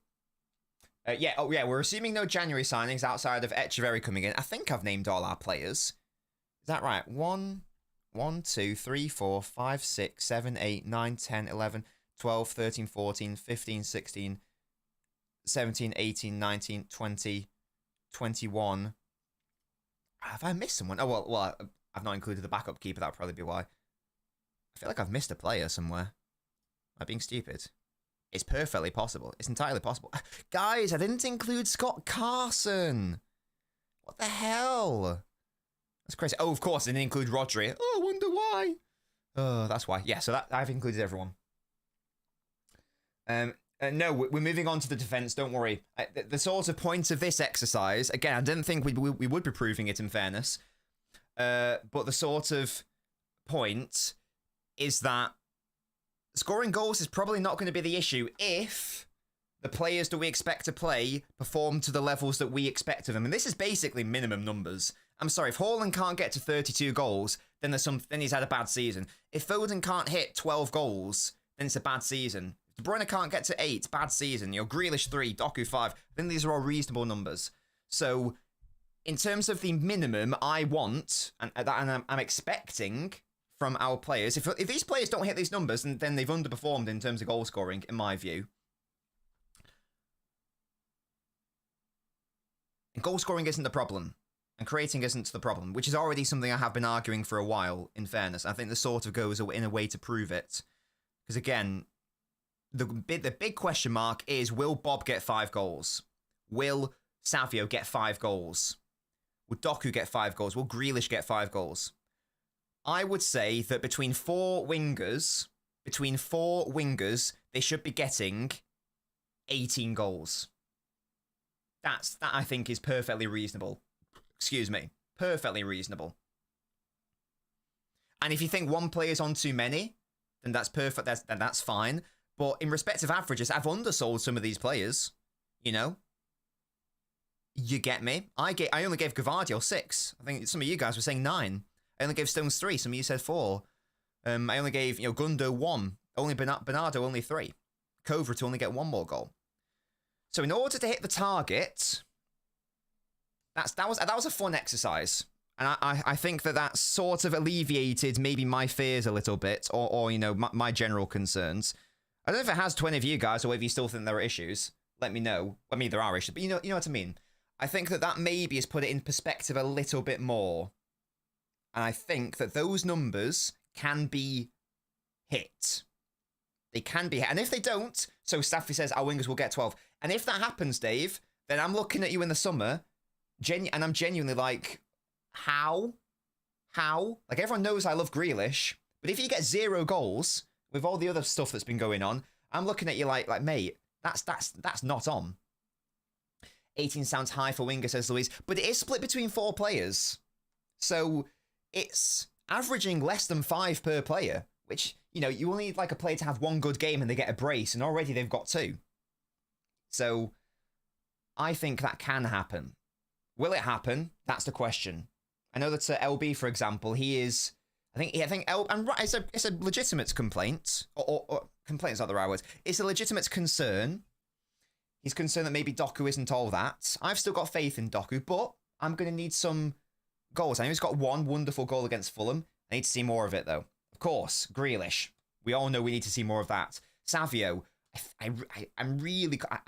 We're assuming no January signings outside of Echeverry coming in. I think I've named all our players. Is that right? 1, 2, 3, 4, 5, 6, 7, 8, 9, 10, 11, 12, 13, 14, 15, 16, 17, 18, 19, 20, 21. Have I missed someone? Oh, well, I've not included the backup keeper. That would probably be why. I feel like I've missed a player somewhere. Am I being stupid? It's perfectly possible. It's entirely possible. Guys, I didn't include Scott Carson. What the hell? That's crazy. Oh, of course, I didn't include Rodri. Oh, I wonder why. Oh, that's why. Yeah, so I've included everyone. No, we're moving on to the defense. Don't worry. The sort of point of this exercise, again, I didn't think we would be proving it in fairness. But the sort of point is that scoring goals is probably not going to be the issue if the players that we expect to play perform to the levels that we expect of them. And this is basically minimum numbers. I'm sorry, if Haaland can't get to 32 goals, then he's had a bad season. If Foden can't hit 12 goals, then it's a bad season. If De Bruyne can't get to 8, bad season. Grealish 3, Doku 5. Then these are all reasonable numbers. So, in terms of the minimum I want, and I'm expecting from our players, if these players don't hit these numbers, then they've underperformed in terms of goal scoring, in my view. And goal scoring isn't the problem. And creating isn't the problem, which is already something I have been arguing for a while, in fairness. I think this sort of goes in a way to prove it. Because again, the big question mark is, will Bob get 5 goals? Will Savio get 5 goals? Will Doku get 5 goals? Will Grealish get 5 goals? I would say that between four wingers, they should be getting 18 goals. That I think is perfectly reasonable. Excuse me. Perfectly reasonable. And if you think one player's on too many, then that's perfect. That's fine. But in respect of averages, I've undersold some of these players. You get me? I only gave Guardiola 6. I think some of you guys were saying 9. I only gave Stones 3. Some of you said 4. I only gave Gundo 1. Only Bernardo only 3. Kovra to only get 1 more goal. So in order to hit the target, that was a fun exercise, and I think that sort of alleviated maybe my fears a little bit, or my general concerns. I don't know if it has to any of you guys, or if you still think there are issues. Let me know. I mean, there are issues, but you know what I mean. I think that maybe has put it in perspective a little bit more, and I think that those numbers can be hit. They can be hit, and if they don't, so Staffy says our wingers will get 12. And if that happens, Dave, then I'm looking at you in the summer, and I'm genuinely like, how? Like, everyone knows I love Grealish, but if you get 0 goals with all the other stuff that's been going on, I'm looking at you like, mate, that's not on. 18 sounds high for winger, says Louise, but it is split between 4 players. So it's averaging less than 5 per player, which, you only need like a player to have 1 good game and they get a brace, and already they've got 2. So I think that can happen. Will it happen? That's the question. I know that LB, for example, he is. I think I'm right. It's a legitimate complaint, or complaint is not the right word. It's a legitimate concern. He's concerned that maybe Doku isn't all that. I've still got faith in Doku, but I'm going to need some goals. I know he's got 1 wonderful goal against Fulham. I need to see more of it, though. Of course, Grealish. We all know we need to see more of that. Savio. I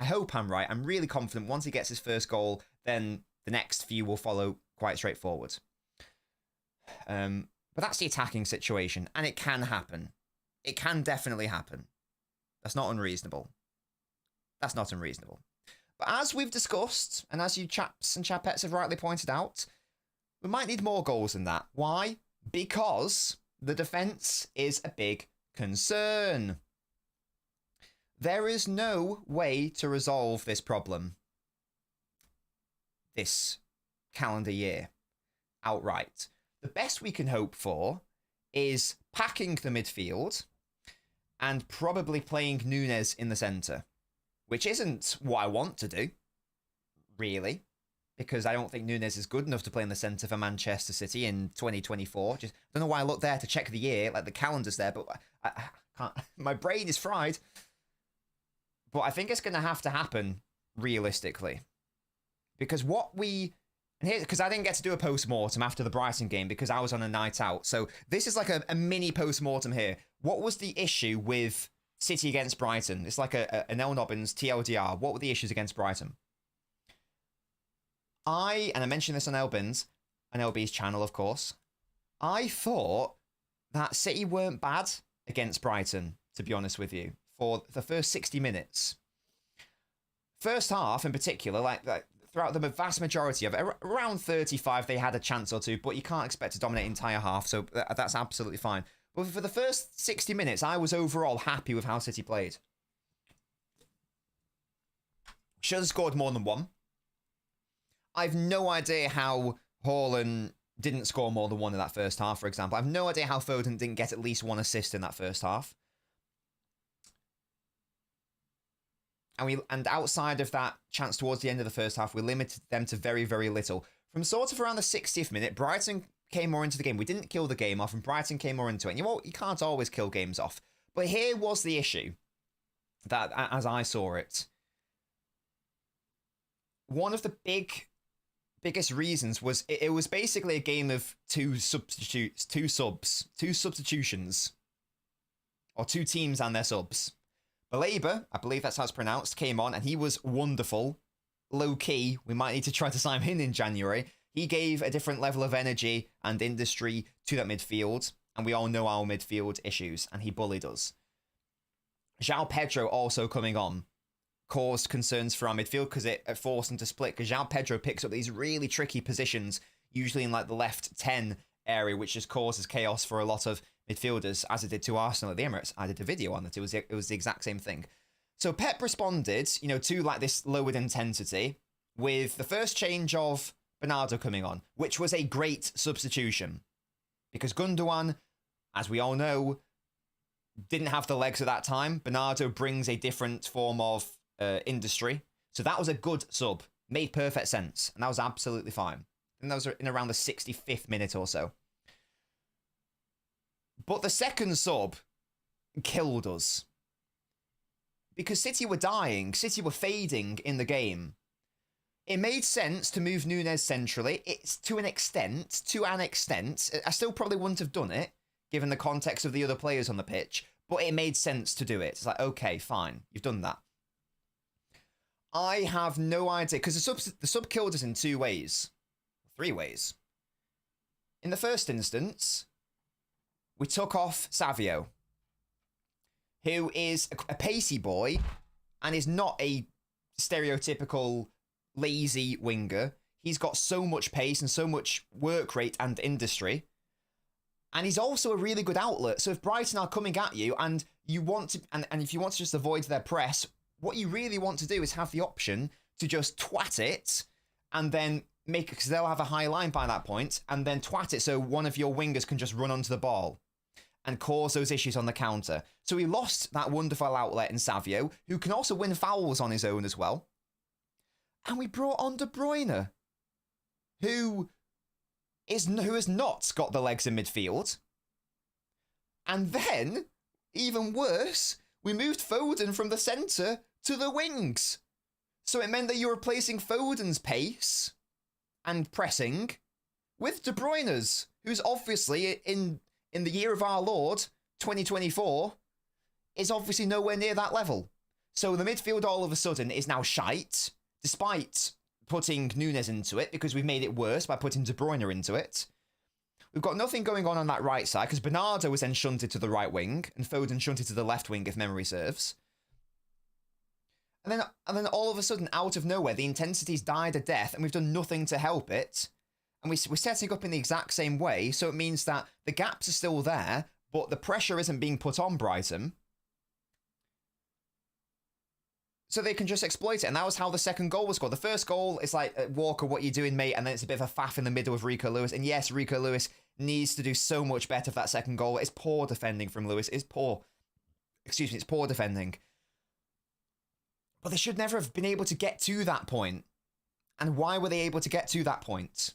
hope I'm right. I'm really confident once he gets his first goal, then the next few will follow quite straightforward. But that's the attacking situation, and it can happen. It can definitely happen. That's not unreasonable. That's not unreasonable. But as we've discussed, and as you chaps and chapettes have rightly pointed out, we might need more goals than that. Why? Because the defence is a big concern. There is no way to resolve this problem this calendar year outright. The best we can hope for is packing the midfield and probably playing Núñez in the centre, which isn't what I want to do, really, because I don't think Núñez is good enough to play in the centre for Manchester City in 2024. Just I don't know why I look there to check the year, like the calendar's there, but I can't. My brain is fried. But I think it's going to have to happen realistically, because because I didn't get to do a post-mortem after the Brighton game because I was on a night out. So this is like a mini post-mortem here. What was the issue with City against Brighton? It's like an LNobbins TLDR. What were the issues against Brighton? I mentioned this on LBins, on LB's channel, of course. I thought that City weren't bad against Brighton, to be honest with you, for the first 60 minutes. First half, in particular, like throughout the vast majority of it, around 35, they had a chance or two, but you can't expect to dominate the entire half, so that's absolutely fine. But for the first 60 minutes, I was overall happy with how City played. Should have scored more than one. I've no idea how Haaland didn't score more than one in that first half, for example. I've no idea how Foden didn't get at least one assist in that first half. And outside of that chance towards the end of the first half, we limited them to very, very little. From sort of around the 60th minute, Brighton came more into the game. We didn't kill the game off, and Brighton came more into it. And you can't always kill games off. But here was the issue, that as I saw it. One of the biggest reasons was it was basically a game of two substitutions. Or two teams and their subs. Baleba, I believe that's how it's pronounced, came on and he was wonderful. Low-key, we might need to try to sign him in January. He gave a different level of energy and industry to that midfield, and we all know our midfield issues, and he bullied us. João Pedro also coming on caused concerns for our midfield because it forced them to split, because João Pedro picks up these really tricky positions, usually in like the left 10 area, which just causes chaos for a lot of midfielders, as it did to Arsenal at the Emirates. I did a video on it. It was the exact same thing. So Pep responded, to like this lowered intensity with the first change of Bernardo coming on, which was a great substitution because Gundogan, as we all know, didn't have the legs at that time. Bernardo brings a different form of industry. So that was a good sub. Made perfect sense. And that was absolutely fine. And that was in around the 65th minute or so. But the second sub killed us. Because City were dying. City were fading in the game. It made sense to move Núñez centrally. It's to an extent. I still probably wouldn't have done it, given the context of the other players on the pitch. But it made sense to do it. It's like, okay, fine. You've done that. I have no idea. Because the sub killed us in 2 ways. 3 ways. In the first instance, we took off Savio, who is a pacey boy and is not a stereotypical lazy winger. He's got so much pace and so much work rate and industry. And he's also a really good outlet. So if Brighton are coming at you and you want to, and if you want to just avoid their press, what you really want to do is have the option to just twat it and then make, because they'll have a high line by that point, and then twat it so one of your wingers can just run onto the ball and cause those issues on the counter. So we lost that wonderful outlet in Savio, who can also win fouls on his own as well. And we brought on De Bruyne, who has not got the legs in midfield. And then, even worse, we moved Foden from the centre to the wings. So it meant that you were replacing Foden's pace and pressing with De Bruyne's, who's obviously in the year of our Lord, 2024, is obviously nowhere near that level. So the midfield all of a sudden is now shite, despite putting Núñez into it, because we've made it worse by putting De Bruyne into it. we've got nothing going on that right side because Bernardo was then shunted to the right wing and Foden shunted to the left wing, if memory serves. And then all of a sudden, out of nowhere, the intensity's died a death and we've done nothing to help it. And we're setting up in the exact same way, so it means that the gaps are still there, but the pressure isn't being put on Brighton. So they can just exploit it, and that was how the second goal was scored. The first goal is like, Walker, what you doing, mate? And then it's a bit of a faff in the middle with Rico Lewis. And yes, Rico Lewis needs to do so much better for that second goal. It's poor defending from Lewis. It's poor defending. But they should never have been able to get to that point. And why were they able to get to that point?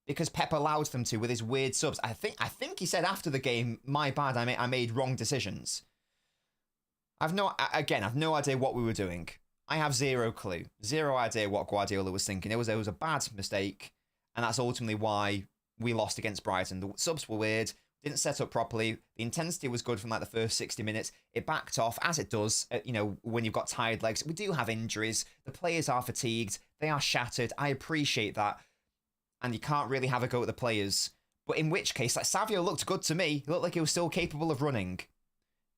Because Pep allowed them to with his weird subs. I think he said after the game, my bad, I made wrong decisions. I've no idea what we were doing. I have zero clue. Zero idea what Guardiola was thinking. It was a bad mistake. And that's ultimately why we lost against Brighton. The subs were weird. Didn't set up properly. The intensity was good from like the first 60 minutes. It backed off, as it does, when you've got tired legs. We do have injuries. The players are fatigued. They are shattered. I appreciate that. And you can't really have a go at the players. But in which case, like, Savio looked good to me. He looked like he was still capable of running.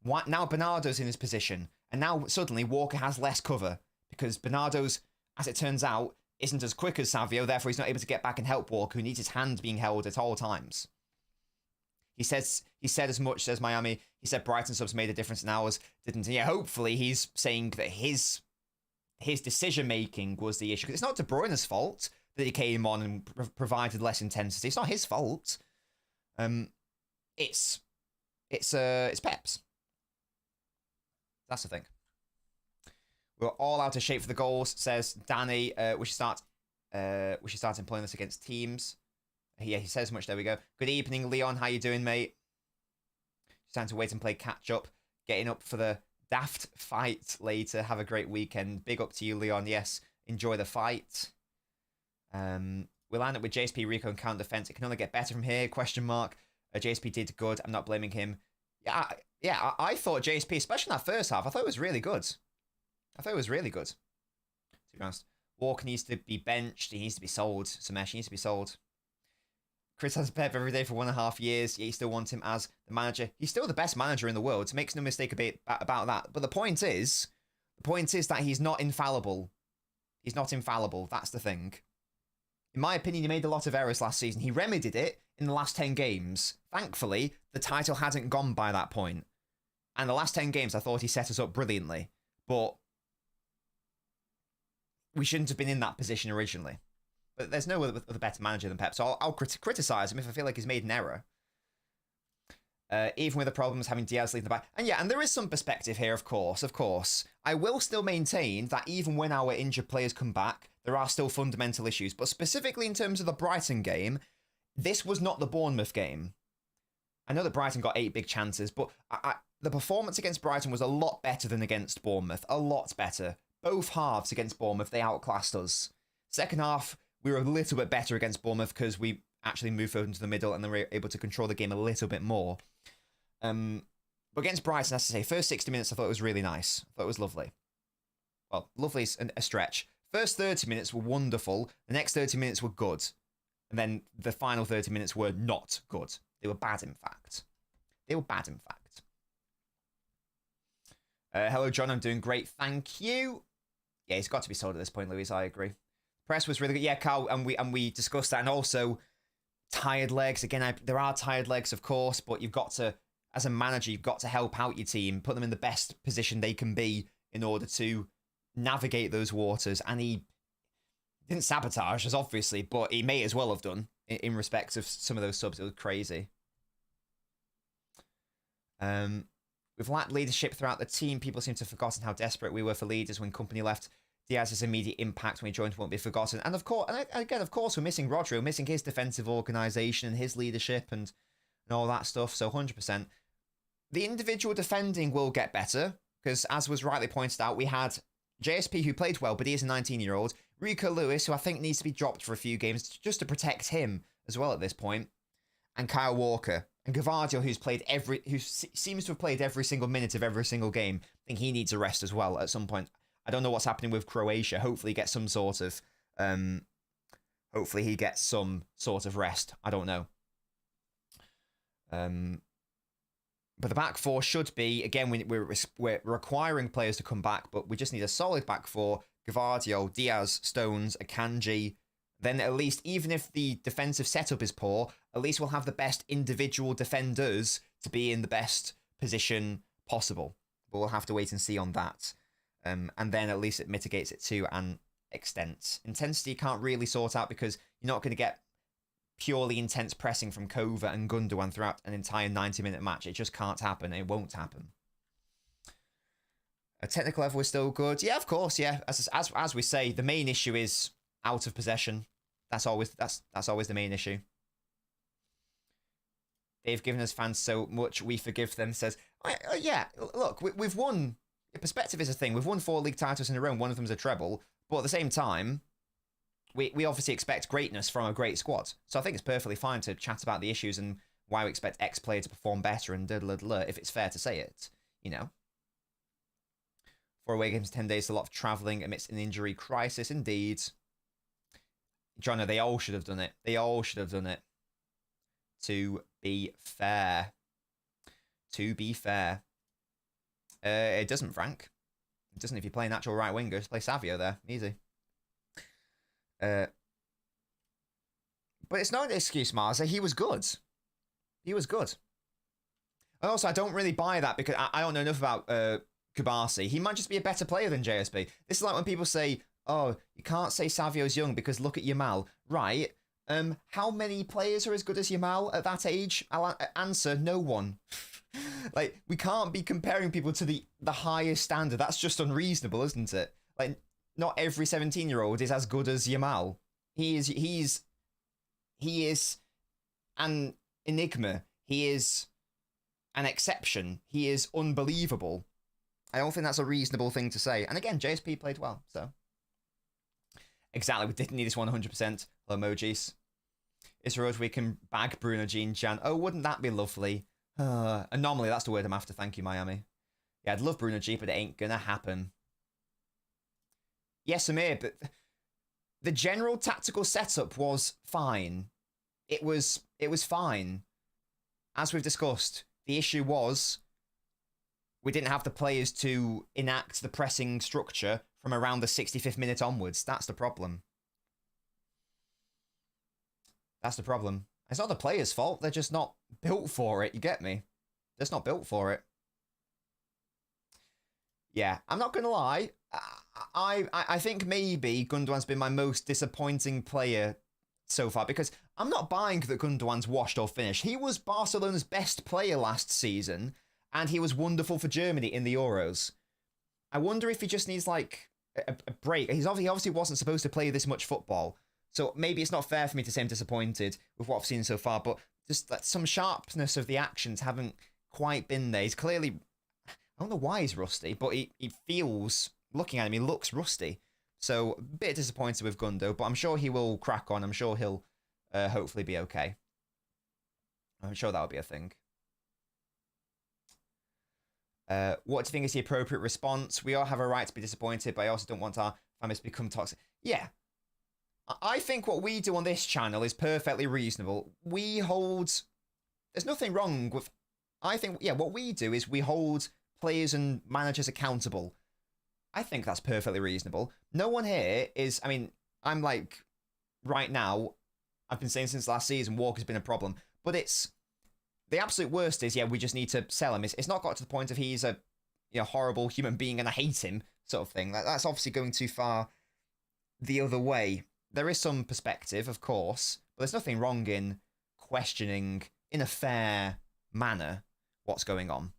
Now Bernardo's in his position. And now suddenly Walker has less cover. Because Bernardo's, as it turns out, isn't as quick as Savio. Therefore, he's not able to get back and help Walker, who needs his hand being held at all times. He said as much, says Miami. He said Brighton subs made a difference in ours, didn't he? Yeah, hopefully he's saying that his decision-making was the issue. Because it's not De Bruyne's fault that he came on and provided less intensity. It's not his fault. It's Pep's. That's the thing. We're all out of shape for the goals, says Danny. We should start employing this against teams. Yeah, he says much. There we go. Good evening, Leon. How you doing, mate? It's time to wait and play catch up. Getting up for the daft fight later. Have a great weekend. Big up to you, Leon. Yes, enjoy the fight. We'll end up with JSP, Rico, and counter defense. It can only get better from here. Question mark. JSP did good. I'm not blaming him. Yeah. I thought JSP, especially in that first half, I thought it was really good. To be honest, Walker needs to be benched. He needs to be sold. Samesh needs to be sold. Chris has Pep every day for 1.5 years. Yeah, you still want him as the manager. He's still the best manager in the world. Makes no mistake about that. But the point is that he's not infallible. He's not infallible. That's the thing. In my opinion, he made a lot of errors last season. He remedied it in the last 10 games. Thankfully, the title hadn't gone by that point. And the last 10 games, I thought he set us up brilliantly. But we shouldn't have been in that position originally. But there's no other better manager than Pep, so I'll criticise him if I feel like he's made an error. Even with the problems having Diaz lead the back. And there is some perspective here, of course. I will still maintain that even when our injured players come back, there are still fundamental issues. But specifically in terms of the Brighton game, this was not the Bournemouth game. I know that Brighton got 8 big chances, but the performance against Brighton was a lot better than against Bournemouth. A lot better. Both halves against Bournemouth, they outclassed us. Second half, we were a little bit better against Bournemouth because we actually moved forward into the middle and then we were able to control the game a little bit more. But against Brighton, as I say, first 60 minutes I thought it was really nice. I thought it was lovely. Well, lovely is a stretch. First 30 minutes were wonderful. The next 30 minutes were good. And then the final 30 minutes were not good. They were bad, in fact. Hello, John. I'm doing great. Thank you. Yeah, he's got to be sold at this point, Louise. I agree. Press was really good. Yeah, Carl, and we discussed that. And also, tired legs. Again, there are tired legs, of course, but you've got to, as a manager, you've got to help out your team, put them in the best position they can be in order to navigate those waters. And he didn't sabotage us, obviously, but he may as well have done in respect of some of those subs. It was crazy. We've lacked leadership throughout the team. People seem to have forgotten how desperate we were for leaders when company left. Diaz's immediate impact when he joined won't be forgotten. And of course, we're missing Rodri. We're missing his defensive organisation and his leadership and all that stuff. So 100%. The individual defending will get better because, as was rightly pointed out, we had JSP who played well, but he is a 19-year-old. Rico Lewis, who I think needs to be dropped for a few games just to protect him as well at this point. And Kyle Walker. And Guardiola, who seems to have played every single minute of every single game. I think he needs a rest as well at some point. I don't know what's happening with Croatia. Hopefully he gets some sort of rest. I don't know. But the back four should be, again, we're requiring players to come back, but we just need a solid back four. Guardiola, Diaz, Stones, Akanji. Then at least, even if the defensive setup is poor, at least we'll have the best individual defenders to be in the best position possible. But we'll have to wait and see on that. And then at least it mitigates it to an extent. Intensity you can't really sort out because you're not going to get purely intense pressing from Kova and Gundogan throughout an entire 90-minute match. It just can't happen. It won't happen. A technical level is still good. Yeah, of course. Yeah, as we say, the main issue is out of possession. That's always the main issue. They've given us fans so much, we forgive them. Says, yeah, look, we've won. Perspective is a thing. We've won 4 league titles in a row. One of them's a treble, but at the same time, we obviously expect greatness from a great squad. So I think it's perfectly fine to chat about the issues and why we expect X player to perform better and if it's fair to say it, you know. 4 away games, 10 days, a lot of travelling amidst an injury crisis, indeed. Jono, they all should have done it. They all should have done it. To be fair. To be fair. It doesn't, Frank. It doesn't if you play natural right winger. Just play Savio there. Easy. But it's not an excuse, Marza. He was good. He was good. And also, I don't really buy that because I don't know enough about Kubasi. He might just be a better player than JSB. This is like when people say, oh, you can't say Savio's young because look at Yamal. Right. How many players are as good as Yamal at that age? I'll answer, no one. Like, we can't be comparing people to the highest standard. That's just unreasonable, isn't it? Like, not every 17-year-old is as good as Yamal. He is an enigma. He is an exception. He is unbelievable. I don't think that's a reasonable thing to say. And again, JSP played well, so. Exactly, we didn't need this 100%. Emojis. It's a road we can bag Bruno Jean Jan. Oh, wouldn't that be lovely? Anomaly, that's the word I'm after. Thank you, Miami. Yeah, I'd love Bruno G, but it ain't gonna happen. Yes, Amir, but the general tactical setup was fine. It was fine. As we've discussed, the issue was we didn't have the players to enact the pressing structure from around the 65th minute onwards. That's the problem. That's the problem. It's not the players' fault. They're just not built for it. You get me? They're just not built for it. Yeah, I'm not going to lie. I think maybe Gundogan's been my most disappointing player so far because I'm not buying that Gundogan's washed or finished. He was Barcelona's best player last season and he was wonderful for Germany in the Euros. I wonder if he just needs like a break. He obviously wasn't supposed to play this much football. So maybe it's not fair for me to say I'm disappointed with what I've seen so far, but just like, some sharpness of the actions haven't quite been there. He's clearly, I don't know why he's rusty, but he feels, looking at him, he looks rusty. So a bit disappointed with Gundo, but I'm sure he will crack on. I'm sure he'll hopefully be okay. I'm sure that'll be a thing. What do you think is the appropriate response? We all have a right to be disappointed, but I also don't want our families to become toxic. Yeah. I think what we do on this channel is perfectly reasonable. We hold... There's nothing wrong with... I think, yeah, what we do is we hold players and managers accountable. I think that's perfectly reasonable. No one here is... I mean, I'm like... Right now, I've been saying since last season, Walker's been a problem. But it's... The absolute worst is, yeah, we just need to sell him. It's not got to the point of he's a horrible human being and I hate him sort of thing. That's obviously going too far the other way. There is some perspective, of course, but there's nothing wrong in questioning in a fair manner what's going on.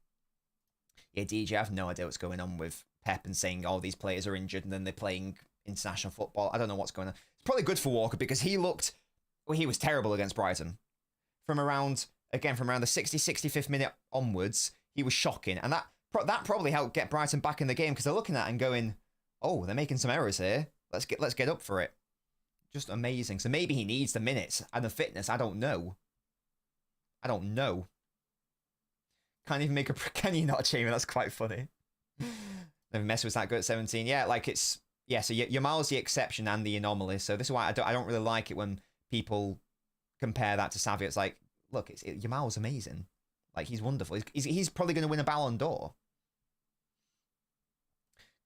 Yeah, DJ, I have no idea what's going on with Pep and saying, oh, these players are injured and then they're playing international football. I don't know what's going on. It's probably good for Walker because he was terrible against Brighton. From around the 65th minute onwards, he was shocking. And that probably helped get Brighton back in the game because they're looking at it and going, oh, they're making some errors here. Let's get up for it. Just amazing. So maybe he needs the minutes and the fitness. I don't know. Can't even make a... Can you not, Chamber? That's quite funny. Never mess with that good at 17. Yeah, like it's... Yeah, so Yamal's the exception and the anomaly. So this is why I don't really like it when people compare that to Savio. It's like, look, Yamal's amazing. Like, he's wonderful. He's probably going to win a Ballon d'Or.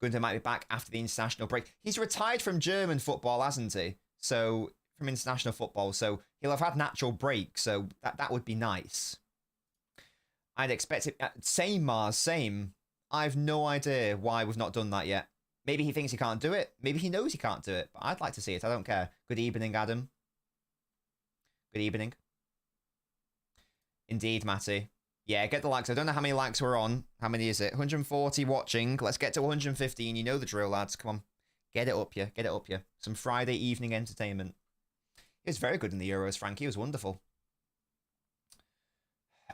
Gunter might be back after the international break. He's retired from German football, hasn't he? So, from international football. So, he'll have had natural break. So, that would be nice. I'd expect it. Same, Mars, same. I have no idea why we've not done that yet. Maybe he thinks he can't do it. Maybe he knows he can't do it. But I'd like to see it. I don't care. Good evening, Adam. Good evening. Indeed, Matty. Yeah, get the likes. I don't know how many likes we're on. How many is it? 140 watching. Let's get to 115. You know the drill, lads. Come on. Get it up, you. Get it up, you. Some Friday evening entertainment. He was very good in the Euros, Frankie. He was wonderful.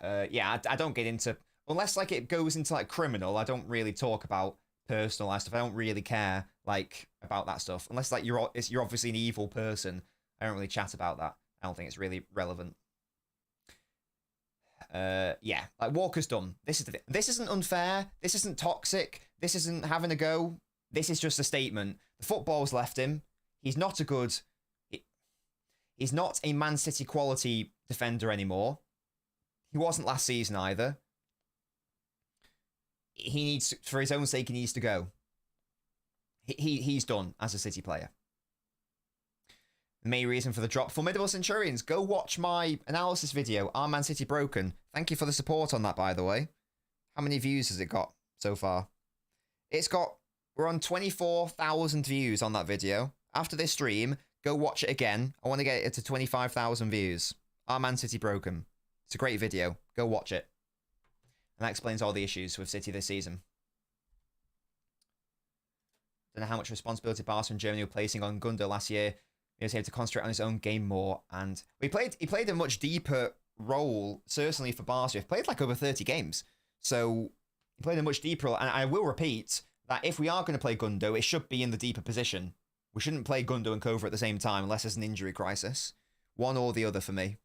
Yeah, I don't get into... Unless, like, it goes into, like, criminal, I don't really talk about personal stuff. I don't really care, like, about that stuff. Unless, like, you're obviously an evil person. I don't really chat about that. I don't think it's really relevant. Yeah, like, Walker's done. This isn't unfair. This isn't toxic. This isn't having a go. This is just a statement. The football's left him. He's not a good... He's not a Man City quality defender anymore. He wasn't last season either. He needs, for his own sake, he needs to go. He's done as a City player. The main reason for the drop. Formidable Centurions. Go watch my analysis video. Are Man City broken? Thank you for the support on that, by the way. How many views has it got so far? We're on 24,000 views on that video. After this stream, go watch it again. I want to get it to 25,000 views. Are Man City broken? It's a great video. Go watch it. And that explains all the issues with City this season. Don't know how much responsibility Barca and Germany were placing on Gundo last year. He was able to concentrate on his own game more. And he played a much deeper role, certainly for Barca. He played like over 30 games. So he played a much deeper role. And I will repeat that if we are going to play Gundo, it should be in the deeper position. We shouldn't play Gundo and Cover at the same time unless there's an injury crisis. One or the other for me.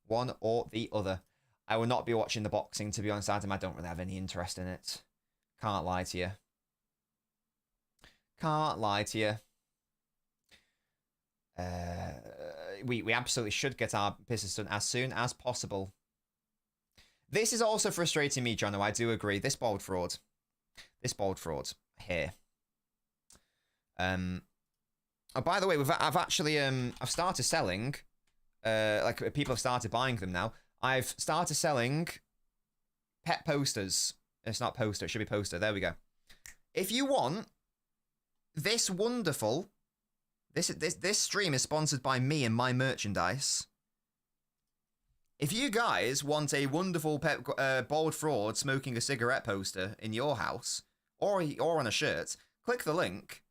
One or the other. I will not be watching the boxing, to be honest, Adam. I don't really have any interest in it. Can't lie to you. Can't lie to you. We absolutely should get our business done as soon as possible. This is also frustrating me, Jono. I do agree. This bold fraud. This bold fraud here. Oh, by the way, I've actually I've started selling. Like, people have started buying them now. I've started selling pet posters. It's not poster. It should be poster. There we go. If you want this wonderful... This stream is sponsored by me and my merchandise. If you guys want a wonderful bald fraud smoking a cigarette poster in your house, or on a shirt, click the link,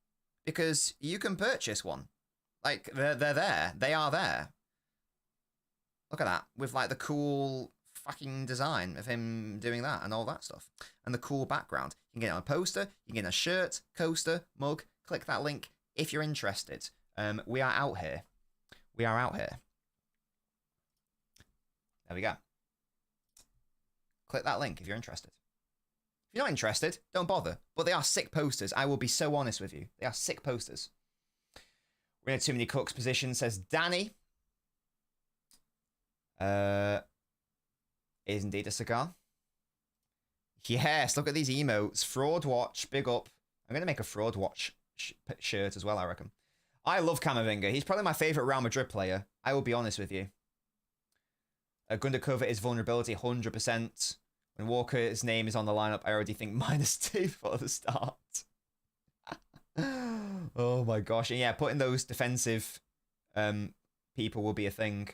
because you can purchase one. Like, they're there. They are there. Look at that. With, like, the cool fucking design of him doing that and all that stuff. And the cool background. You can get it on a poster. You can get it on a shirt, coaster, mug. Click that link if you're interested. We are out here. We are out here. There we go. Click that link if you're interested. If you're not interested, don't bother. But they are sick posters. I will be so honest with you. They are sick posters. We're in a too many cooks position, says Danny. Is indeed a cigar. Yes, look at these emotes. Fraud watch, big up. I'm going to make a fraud watch shirt as well, I reckon. I love Camavinga. He's probably my favourite Real Madrid player. I will be honest with you. Gundo cover his vulnerability 100%. When Walker's name is on the lineup, I already think -2 for the start. Oh my gosh. And yeah, putting those defensive people will be a thing.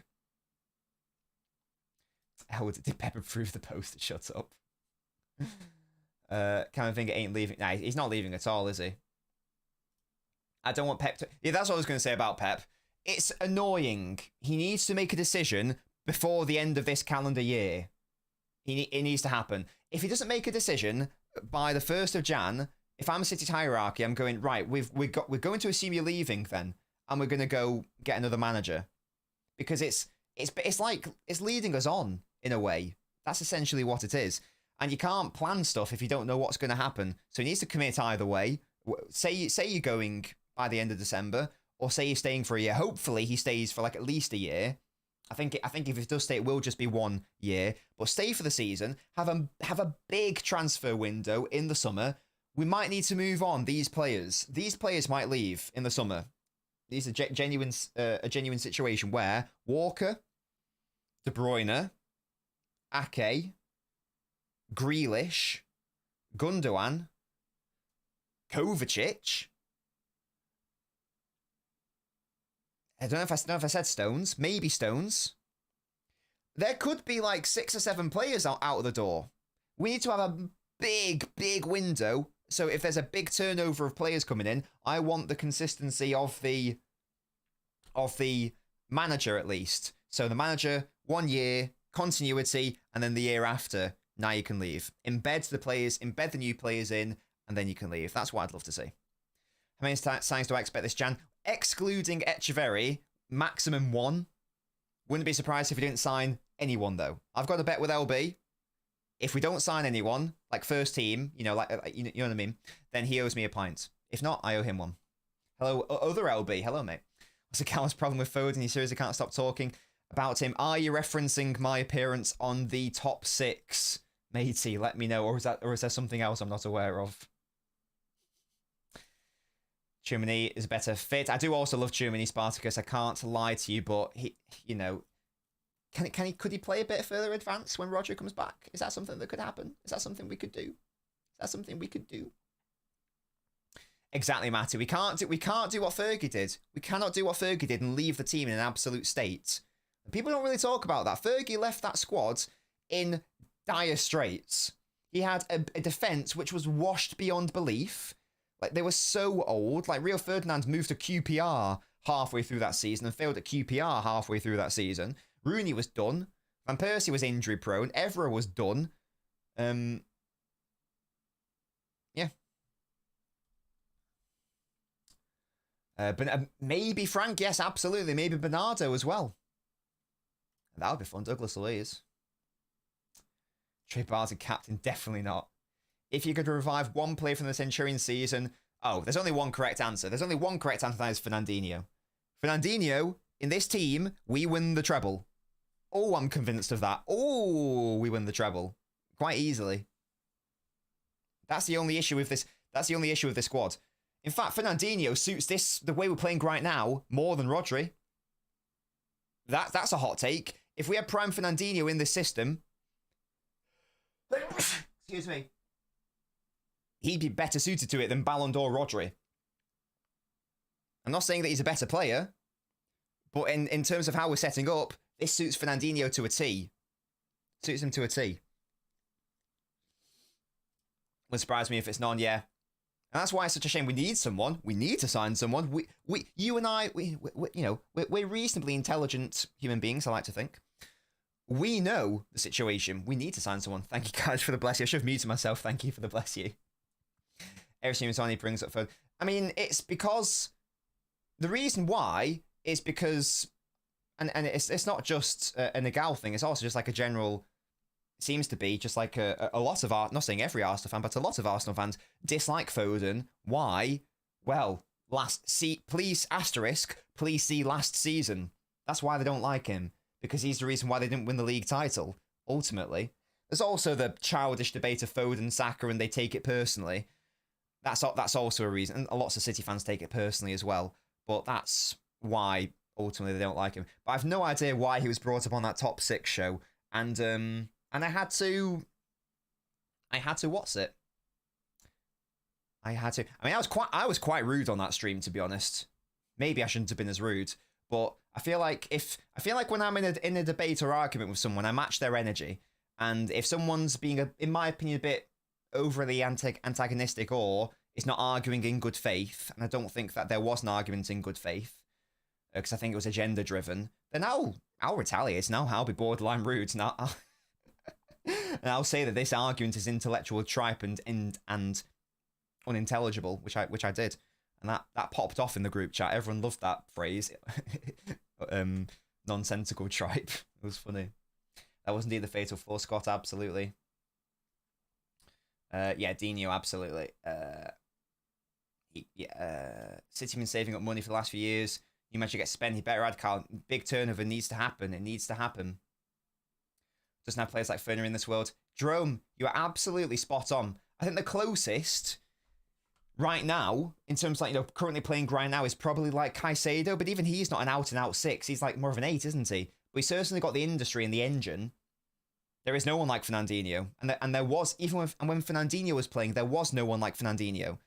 How did Pepper prove the poster? Shut up. Camavinga ain't leaving. Nah, he's not leaving at all, is he? I don't want Pep to... Yeah, that's what I was going to say about Pep. It's annoying. He needs to make a decision before the end of this calendar year. It needs to happen. If he doesn't make a decision by the 1st of Jan, if I'm City's hierarchy, I'm going, right, we're going to assume you're leaving then, and we're going to go get another manager. Because it's like, it's leading us on, in a way. That's essentially what it is. And you can't plan stuff if you don't know what's going to happen. So he needs to commit either way. Say you're going by the end of December, or say you're staying for a year. Hopefully he stays for like at least a year. I think if it does stay, it will just be 1 year. But stay for the season. Have a big transfer window in the summer. We might need to move on these players. These players might leave in the summer. These are a genuine situation where Walker, De Bruyne, Ake, Grealish, Gundogan, Kovacic. I don't know if I said Stones. Maybe Stones. There could be like 6 or 7 players out of the door. We need to have a big window. So if there's a big turnover of players coming in, I want the consistency of the manager at least. So the manager, 1 year, continuity, and then the year after, now you can leave. Embed the players, embed the new players in, and then you can leave. That's what I'd love to see. How many signs do I expect this Jan? Excluding Echeverry, maximum 1. Wouldn't be surprised if we didn't sign anyone, though. I've got a bet with LB. If we don't sign anyone, like first team, you know, you know what I mean, then he owes me a pint. If not, I owe him one. Hello, other LB. Hello, mate. What's the Callum's problem with Foden? He seriously can't stop talking about him. Are you referencing my appearance on the top 6? Matey, let me know. Or is there something else I'm not aware of? Chumini is a better fit. I do also love Chumini, Spartacus. I can't lie to you, but he, you know, could he play a bit further advanced when Roger comes back? Is that something that could happen? Is that something we could do? Is that something we could do? Exactly, Matty. We can't do what Fergie did. We cannot do what Fergie did and leave the team in an absolute state. People don't really talk about that. Fergie left that squad in dire straits. He had a defence which was washed beyond belief. Like, they were so old. Like, Rio Ferdinand moved to QPR halfway through that season and failed at QPR halfway through that season. Rooney was done. Van Persie was injury prone. Evra was done. Yeah. But maybe Frank, yes, absolutely. Maybe Bernardo as well. That would be fun. Douglas Luiz. Trey Barton captain, definitely not. If you could revive one player from the Centurion season, there's only one correct answer. There's only one correct answer, that is Fernandinho. Fernandinho, in this team, we win the treble. Oh, I'm convinced of that. Oh, we win the treble. Quite easily. That's the only issue with this. That's the only issue with this squad. In fact, Fernandinho suits the way we're playing right now more than Rodri. That's a hot take. If we had prime Fernandinho in this system, excuse me, he'd be better suited to it than Ballon d'Or Rodri. I'm not saying that he's a better player, but in terms of how we're setting up, this suits Fernandinho to a T. Suits him to a T. Wouldn't surprise me if it's none, yeah. And that's why it's such a shame. We need someone. We need to sign someone. You and I, we're reasonably intelligent human beings, I like to think. We know the situation. We need to sign someone. Thank you guys for the bless you. I should have muted myself. Thank you for the bless you. Every time he brings up phone. I mean, it's because the reason why is because, and it's not just a Nagal thing. It's also just like a general. It seems to be just like a lot of not saying every Arsenal fan, but a lot of Arsenal fans dislike Foden. Why? Well, please see last season. That's why they don't like him, because he's the reason why they didn't win the league title. Ultimately, there's also the childish debate of Foden, Saka, and they take it personally. That's also a reason, and lots of City fans take it personally as well. But that's why ultimately they don't like him. But I've no idea why he was brought up on that top 6 show, and I had to what's it? I mean, I was quite rude on that stream, to be honest. Maybe I shouldn't have been as rude, but I feel like when I'm in a debate or argument with someone, I match their energy, and if someone's being in my opinion, a bit overly antagonistic or is not arguing in good faith, and I don't think that there was an argument in good faith, because I think it was agenda driven, then I'll retaliate. Now I'll be borderline rude. Now and I'll say that this argument is intellectual tripe and unintelligible, which I did, and that popped off in the group chat. Everyone loved that phrase, nonsensical tripe. It was funny. That was indeed the fatal flaw, Scott. Absolutely. Yeah, Dino, absolutely. City been saving up money for the last few years. You managed to get spent. He better add Carl. Big turnover needs to happen. It needs to happen. Doesn't have players like Ferner in this world. Jerome, you are absolutely spot on. I think the closest right now, in terms of like, you know, currently playing right now, is probably like Caicedo, but even he's not an out-and-out 6. He's like more of an 8, isn't he? But he's certainly got the industry and the engine. There is no one like Fernandinho. And there was, even when Fernandinho was playing, there was no one like Fernandinho.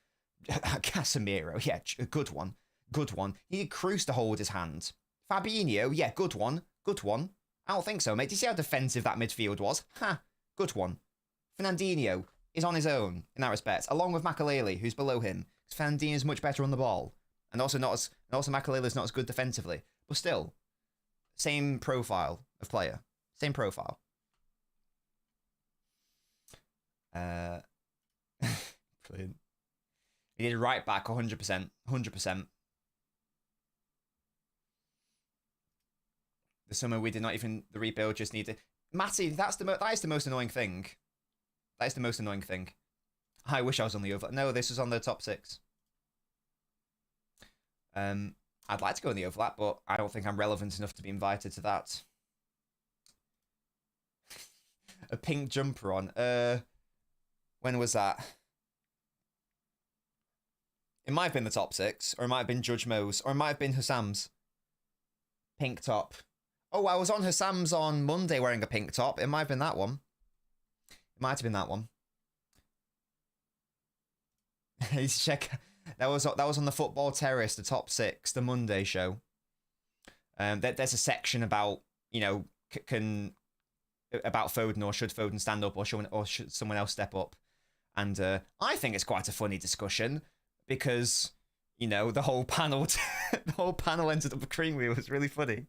Casemiro, yeah, a good one. Good one. He needed Cruz to hold his hand. Fabinho, yeah, good one. Good one. I don't think so, mate. Do you see how defensive that midfield was? Ha, good one. Fernandinho is on his own in that respect, along with Makaleli, who's below him. Because Fernandinho is much better on the ball, and also Makaleli is not as good defensively, but still, same profile of player, same profile. Brilliant. He did right back 100%, 100%. The summer we did not even the rebuild, just needed. Matty, that is the most annoying thing. That is the most annoying thing. I wish I was on the overlap. No, this was on the top 6. I'd like to go in the overlap, but I don't think I'm relevant enough to be invited to that. A pink jumper on. When was that? It might have been the top 6, or it might have been Judge Mo's, or it might have been Hassam's. Pink top. Oh, I was on Hassam's on Monday wearing a pink top. It might have been that one. It might have been that one. Check. That was on the Football Terrace, the top 6, the Monday show. There's a section about, you know, about Foden, or should Foden stand up, or should someone else step up. And I think it's quite a funny discussion because, you know, the whole panel ended up agreeing with me. It was really funny.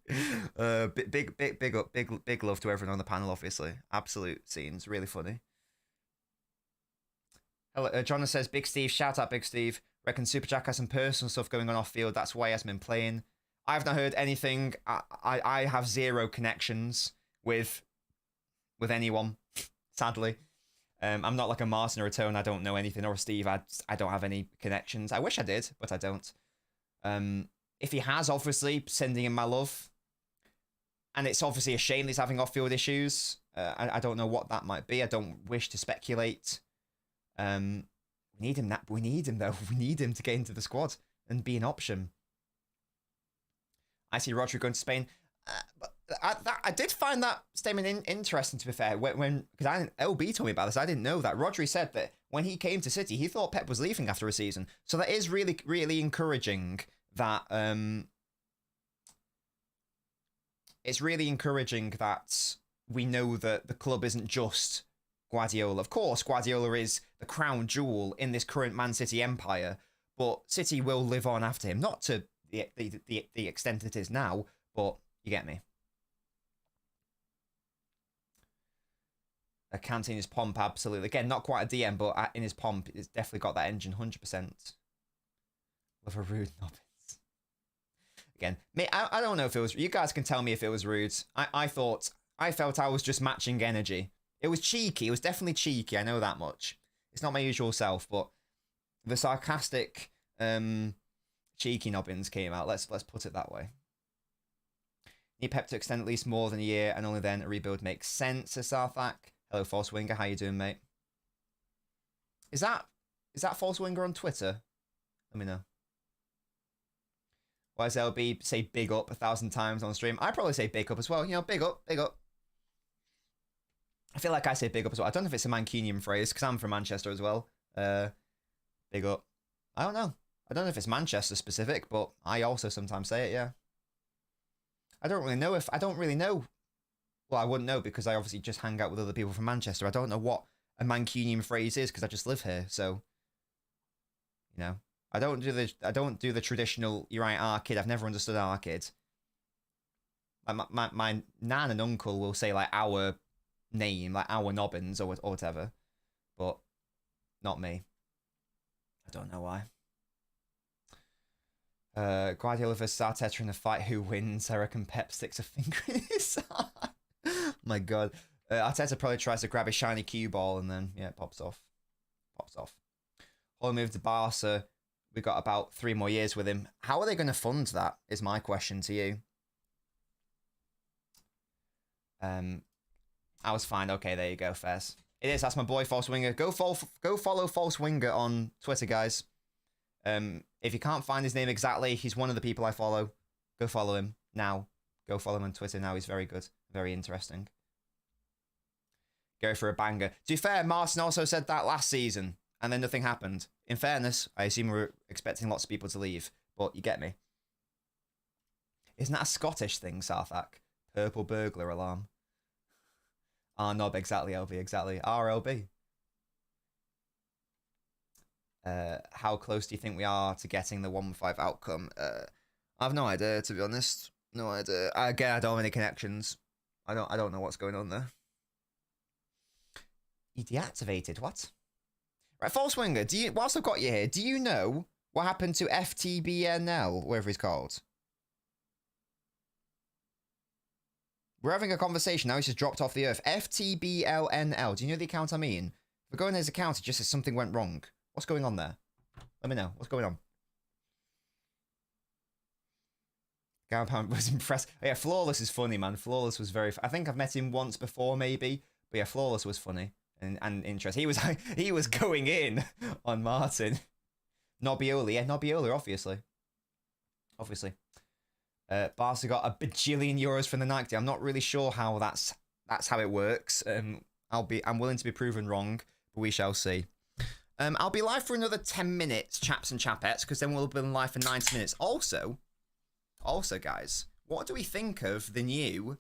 Big love to everyone on the panel, obviously. Absolute scenes, really funny. Hello, John says, Big Steve, shout out Big Steve. Reckon Super Jack has some personal stuff going on off field. That's why he hasn't been playing. I've not heard anything. I have zero connections with anyone, sadly. I'm not like a Martin or a Tone. I don't know anything, or a Steve. I don't have any connections. I wish I did, but I don't. If he has, obviously, sending him my love. And it's obviously a shame he's having off-field issues. I don't know what that might be. I don't wish to speculate. We need him, though. We need him to get into the squad and be an option. I see Rodri going to Spain. But I did find that statement interesting, to be fair. Because LB told me about this. I didn't know that. Rodri said that when he came to City, he thought Pep was leaving after a season. So that is really, really encouraging that... it's really encouraging that we know that the club isn't just Guardiola. Of course, Guardiola is the crown jewel in this current Man City empire, but City will live on after him. Not to the extent it is now, but you get me. Canteen his pomp, absolutely. Again, not quite a DM, but in his pomp, it's definitely got that engine, 100%. Love a rude Nobbins. Again, I don't know if it was... You guys can tell me if it was rude. I felt I was just matching energy. It was cheeky. It was definitely cheeky. I know that much. It's not my usual self, but the sarcastic, cheeky Nobbins came out. Let's put it that way. Need Pep to extend at least more than a year, and only then a rebuild makes sense, says Sarthak. Hello, False Winger. How you doing, mate? Is that False Winger on Twitter? Let me know. Why does LB say big up 1,000 times on stream? I probably say big up as well. You know, big up, big up. I feel like I say big up as well. I don't know if it's a Mancunian phrase, because I'm from Manchester as well. Big up. I don't know. I don't know if it's Manchester specific, but I also sometimes say it, yeah. I don't really know. Well, I wouldn't know because I obviously just hang out with other people from Manchester. I don't know what a Mancunian phrase is because I just live here. So, you know, I don't do the traditional. You're right, our kid. I've never understood our kid. My nan and uncle will say like our name, like our Nobbins or whatever, but not me. I don't know why. Guardiola versus Arteta in a fight. Who wins? I reckon Pep sticks a finger in his eye. My God. Arteta probably tries to grab a shiny cue ball and then, yeah, it pops off. Pops off. Holland moved to Barca we got about 3 more years with him. How are they going to fund that is my question to you. I was fine. Okay, there you go, Fez. It is. That's my boy, False Winger. Go follow False Winger on Twitter, guys. If you can't find his name exactly, he's one of the people I follow. Go follow him now. Go follow him on Twitter now. He's very good. Very interesting. Go for a banger. To be fair, Martin also said that last season, and then nothing happened. In fairness, I assume we're expecting lots of people to leave, but you get me. Isn't that a Scottish thing, Sarthak? Purple burglar alarm. Nob, exactly, LB, exactly. RLB. How close do you think we are to getting the 1-5 outcome? I have no idea, to be honest. No idea. Again, I don't have any connections. I don't know what's going on there. You deactivated, what? Right, False Winger, whilst I've got you here, do you know what happened to FTBNL, whatever he's called? We're having a conversation now. He's just dropped off the earth. FTBLNL. Do you know the account I mean? If we go in his account, it just says something went wrong. What's going on there? Let me know. What's going on? Garpound was impressed. Oh, yeah, Flawless is funny, man. Flawless was very... I think I've met him once before, maybe. But yeah, Flawless was funny and interesting. He was going in on Martin. Nobbiola. Yeah, Nobbiola, obviously. Obviously. Barca got a bajillion euros from the Nike. I'm not really sure how that's how it works. I'm willing to be proven wrong, but we shall see. I'll be live for another 10 minutes, chaps and chapettes, because then we'll be live for 90 minutes. Also, guys, what do we think of the new?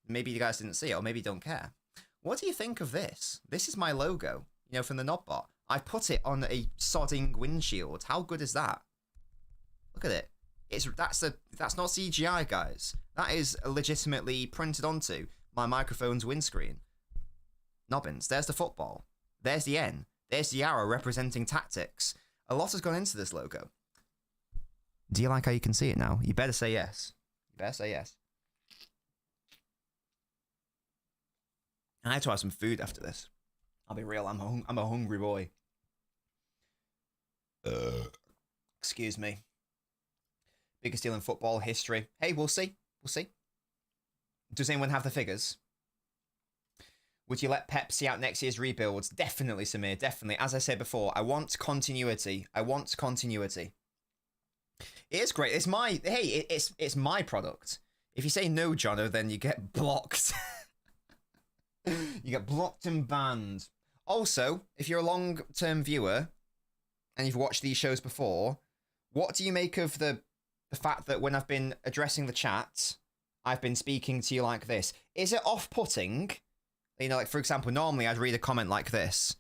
Maybe you guys didn't see it, or maybe you don't care. What do you think of this? This is my logo, you know, from the Nobbot. I put it on a sodding windshield. How good is that? Look at it. That's not CGI, guys. That is legitimately printed onto my microphone's windscreen. Nobbins. There's the football. There's the N. There's the arrow representing tactics. A lot has gone into this logo. Do you like how you can see it now? You better say yes. You better say yes. I had to have some food after this. I'll be real. I'm a hungry boy. Excuse me. Biggest deal in football history. Hey, we'll see. We'll see. Does anyone have the figures? Would you let Pep see out next year's rebuilds? Definitely, Samir. Definitely. As I said before, I want continuity. I want continuity. It is great. It's my... Hey, it's my product. If you say no, Jono, then you get blocked. You get blocked and banned. Also, if you're a long-term viewer and you've watched these shows before, what do you make of the fact that when I've been addressing the chat, I've been speaking to you like this? Is it off-putting? You know, like, for example, normally I'd read a comment like this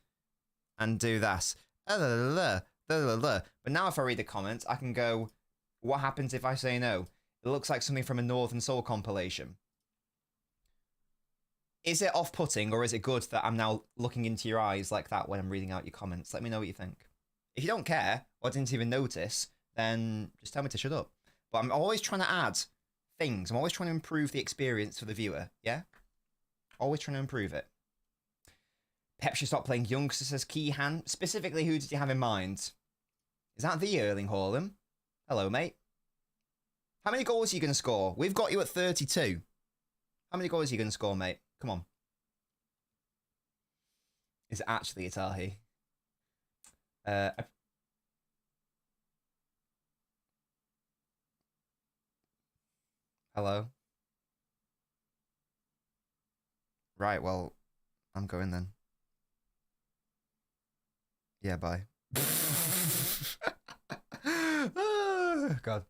and do that. But now if I read the comment, I can go, what happens if I say no? It looks like something from a Northern Soul compilation. Is it off-putting, or is it good that I'm now looking into your eyes like that when I'm reading out your comments? Let me know what you think. If you don't care, or didn't even notice, then just tell me to shut up. But I'm always trying to add things. I'm always trying to improve the experience for the viewer, yeah? Always trying to improve it. Pep should stop playing youngsters, says Keyhan. Specifically, who did you have in mind? Is that the Erling Haaland? Hello, mate. How many goals are you going to score? We've got you at 32. How many goals are you going to score, mate? Come on. Is it actually Itahi? Hello? Right, well, I'm going then. Yeah, bye. Oh, God.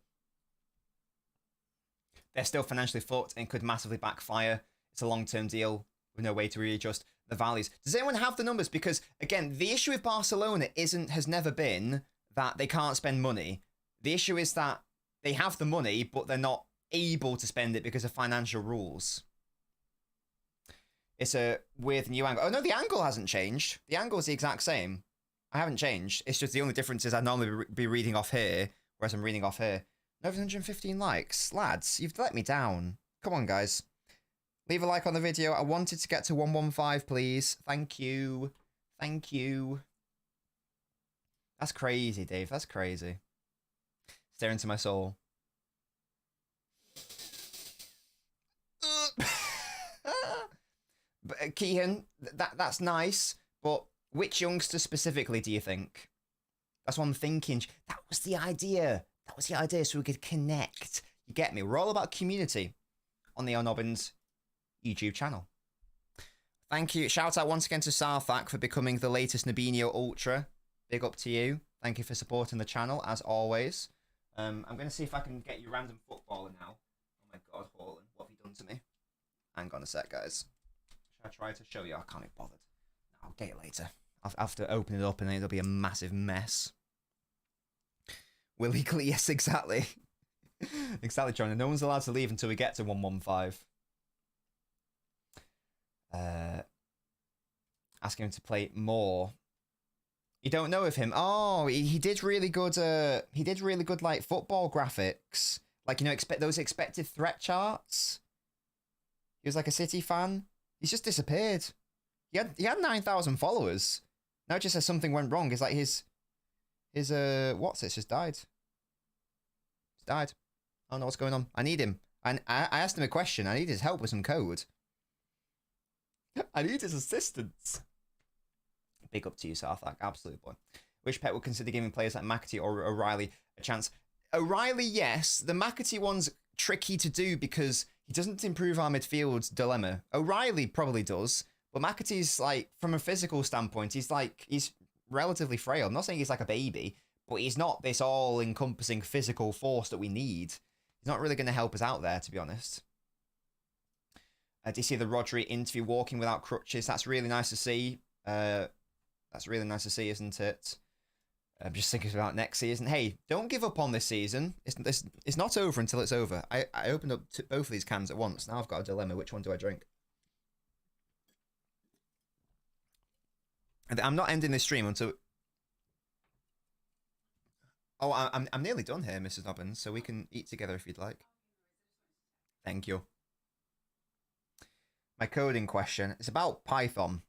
They're still financially fucked and could massively backfire. It's a long-term deal with no way to readjust the values. Does anyone have the numbers? Because, again, the issue with Barcelona has never been that they can't spend money. The issue is that they have the money, but they're not able to spend it because of financial rules. It's a weird new angle. Oh, no, the angle hasn't changed. The angle is the exact same. I haven't changed. It's just the only difference is I'd normally be reading off here, whereas I'm reading off here. 915 likes. Lads, you've let me down. Come on, guys. Leave a like on the video. I wanted to get to 115, please. Thank you. Thank you. That's crazy, Dave. That's crazy. Stare into my soul. But Keehan, that's nice, but which youngster specifically do you think? That's what I'm thinking. That was the idea. That was the idea, so we could connect. You get me? We're all about community on the LNobbins YouTube channel. Thank you. Shout out once again to Sarthak for becoming the latest Nabinho Ultra. Big up to you. Thank you for supporting the channel, as always. I'm going to see if I can get you random footballer now. Oh my god, Haaland, what have you done to me? Hang on a sec, guys. Should I try to show you? I can't be bothered. I'll get it later. I'll have to open it up and then it'll be a massive mess. Will he clear? Yes, exactly. Exactly, John. No one's allowed to leave until we get to 115. Asking him to play more. You don't know of him? Oh, he did really good. He did really good, like football graphics, like, you know, those expected threat charts. He was like a City fan. He's just disappeared. He had 9,000 followers. Now it just says something went wrong. It's like his what's it? Just died. Just died. I don't know what's going on. I need him. I asked him a question. I need his help with some code. I need his assistance. Big up to you, Sarthak. Absolute boy. Which pet would consider giving players like McAtee or O'Reilly a chance? O'Reilly, yes. The McAtee one's tricky to do because he doesn't improve our midfield dilemma. O'Reilly probably does, but McAtee's, like, from a physical standpoint, he's relatively frail. I'm not saying he's like a baby, but he's not this all-encompassing physical force that we need. He's not really going to help us out there, to be honest. Do you see the Rodri interview walking without crutches? That's really nice to see. That's really nice to see, isn't it? I'm just thinking about next season. Hey, don't give up on this season. It's not over until it's over. I opened up both of these cans at once. Now I've got a dilemma. Which one do I drink? And I'm not ending this stream until... Oh, I'm nearly done here, Mrs. Nobbins, so we can eat together if you'd like. Thank you. My coding question is about Python.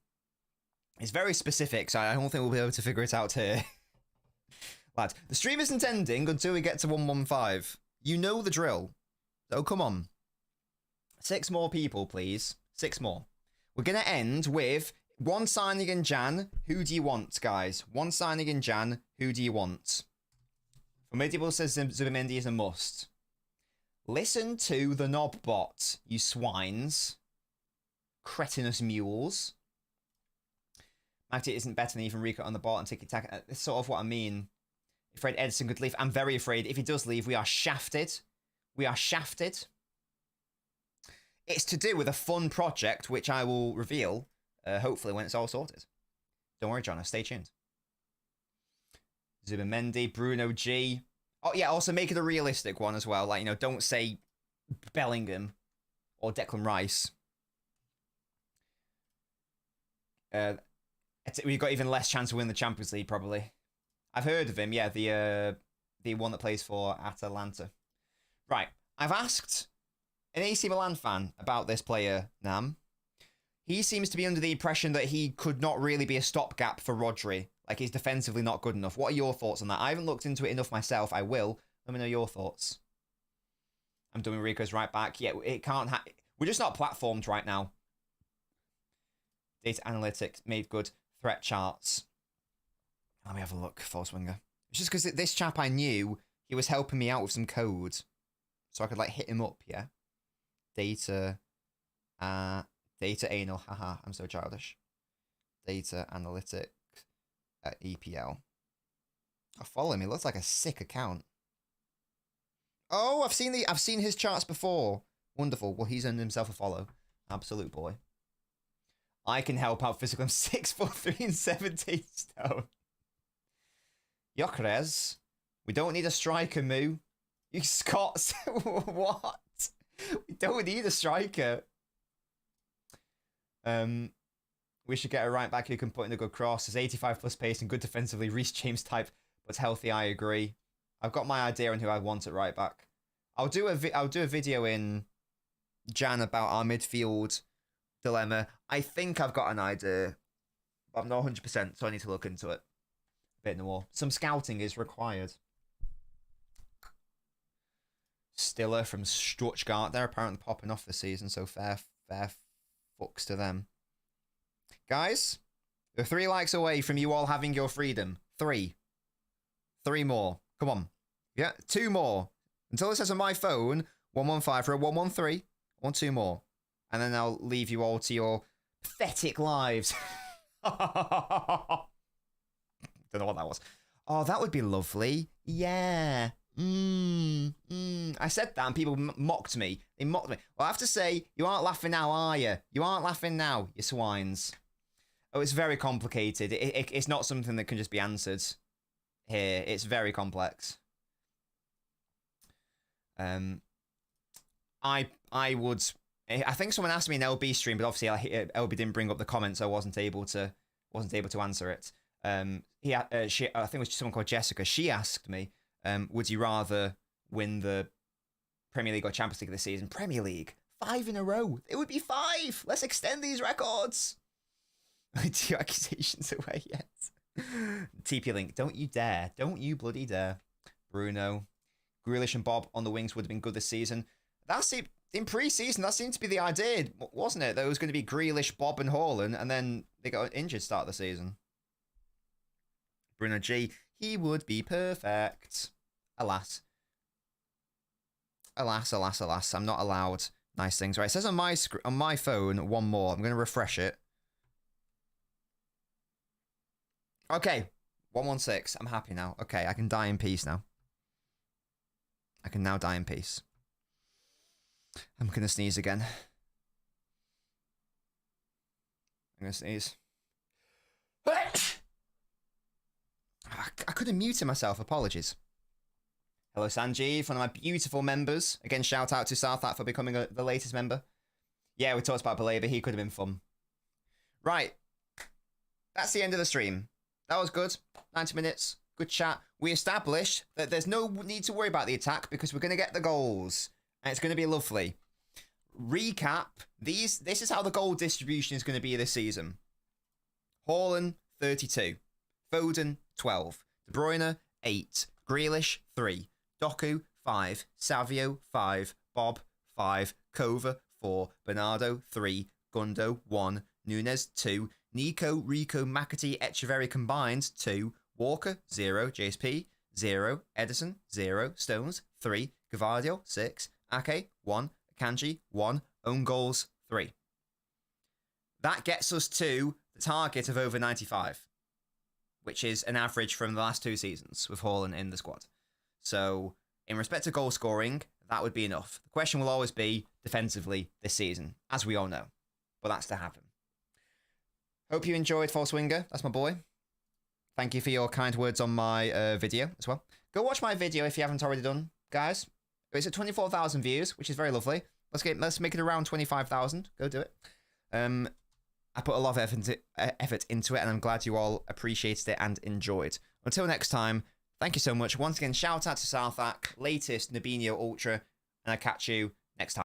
It's very specific, so I don't think we'll be able to figure it out here. Lads, the stream isn't ending until we get to 115. You know the drill. So come on. 6 more people, please. 6 more. We're going to end with 1 signing in Jan. Who do you want, guys? 1 signing in Jan. Who do you want? Formidable says Zubimendi is a must. Listen to the knob bot, you swines. Cretinous mules. Magti isn't better than even Rico on the ball and tiki-taka. That's sort of what I mean. Afraid Edison could leave. I'm very afraid if he does leave, we are shafted. We are shafted. It's to do with a fun project, which I will reveal, hopefully, when it's all sorted. Don't worry, John. Stay tuned. Zubimendi, Bruno G. Oh, yeah, also make it a realistic one as well. Like, you know, don't say Bellingham or Declan Rice. We've got even less chance to win the Champions League, probably. I've heard of him, yeah, the one that plays for Atalanta. Right, I've asked an AC Milan fan about this player, Nam. He seems to be under the impression that he could not really be a stopgap for Rodri. Like, he's defensively not good enough. What are your thoughts on that? I haven't looked into it enough myself. I will. Let me know your thoughts. I'm doing Rico's right back. Yeah, it can't we're just not platformed right now. Data analytics made good. Threat charts. Let me have a look, false winger. It's just because this chap I knew, he was helping me out with some code. So I could, like, hit him up, yeah? Data anal. Haha, I'm so childish. Data analytics at EPL. Oh, follow him. He looks like a sick account. Oh, I've seen his charts before. Wonderful. Well, he's earned himself a follow. Absolute boy. I can help out physical. I'm 6'3" and 17 stone. Gyökeres. We don't need a striker, Moo. You Scots. What? We don't need a striker. We should get a right back who can put in a good cross. There's 85 plus pace and good defensively. Reece James type, but healthy. I agree. I've got my idea on who I want at right back. I'll do a video in Jan about our midfield dilemma. I think I've got an idea, but I'm not 100%, so I need to look into it. bit more. Some scouting is required. Stiller from Stuttgart. They're apparently popping off this season, so fair fucks to them. Guys, we're 3 likes away from you all having your freedom. 3. 3 more. Come on. Yeah, 2 more. Until it says on my phone, 115 for a 113. 2 more. And then I'll leave you all to your pathetic lives. Don't know what that was. Oh, that would be lovely. Yeah. I said that and people mocked me. They mocked me. Well, I have to say, you aren't laughing now, are you? You aren't laughing now, you swines. Oh, it's very complicated. It's not something that can just be answered here. It's very complex. I think someone asked me in LB stream, but obviously LB didn't bring up the comments, so I wasn't able to answer it. I think it was someone called Jessica. She asked me, would you rather win the Premier League or Champions League this season? Premier League, 5 in a row. It would be 5. Let's extend these records. 2 accusations away yet. TP Link, don't you dare. Don't you bloody dare. Bruno. Grealish and Bob on the wings would have been good this season. That's it. In pre-season, that seemed to be the idea, wasn't it? That it was going to be Grealish, Bob and Haaland, and then they got injured start of the season. Bruno G, he would be perfect. Alas. Alas, alas, alas. I'm not allowed nice things. Right, it says on my phone, 1 more. I'm going to refresh it. Okay, 116. I'm happy now. Okay, I can die in peace now. I can now die in peace. I'm going to sneeze again. I'm going to sneeze. I could have muted myself. Apologies. Hello, Sanjeev, one of my beautiful members. Again, shout out to Southak for becoming the latest member. Yeah, we talked about Baleba. He could have been fun. Right. That's the end of the stream. That was good. 90 minutes. Good chat. We established that there's no need to worry about the attack because we're going to get the goals. And it's going to be lovely. Recap. This is how the goal distribution is going to be this season. Haaland, 32. Foden, 12. De Bruyne, 8. Grealish, 3. Doku, 5. Savio, 5. Bob, 5. Kova, 4. Bernardo, 3. Gundo, 1. Nunes, 2. Nico, Rico, McAtee, Echeverry combined, 2. Walker, 0. JSP, 0. Edison, 0. Stones, 3. Guardiola, 6. Ake, 1. Akanji, 1. Own goals, 3. That gets us to the target of over 95, which is an average from the last 2 seasons with Haaland in the squad. So, in respect to goal scoring, that would be enough. The question will always be defensively this season, as we all know. But that's to happen. Hope you enjoyed False Winger. That's my boy. Thank you for your kind words on my video as well. Go watch my video if you haven't already done, guys. It's at 24,000 views, which is very lovely. Let's make it around 25,000. Go do it. I put a lot of effort into it, and I'm glad you all appreciated it and enjoyed. Until next time, thank you so much. Once again, shout out to Southak, latest Nabinho Ultra, and I'll catch you next time.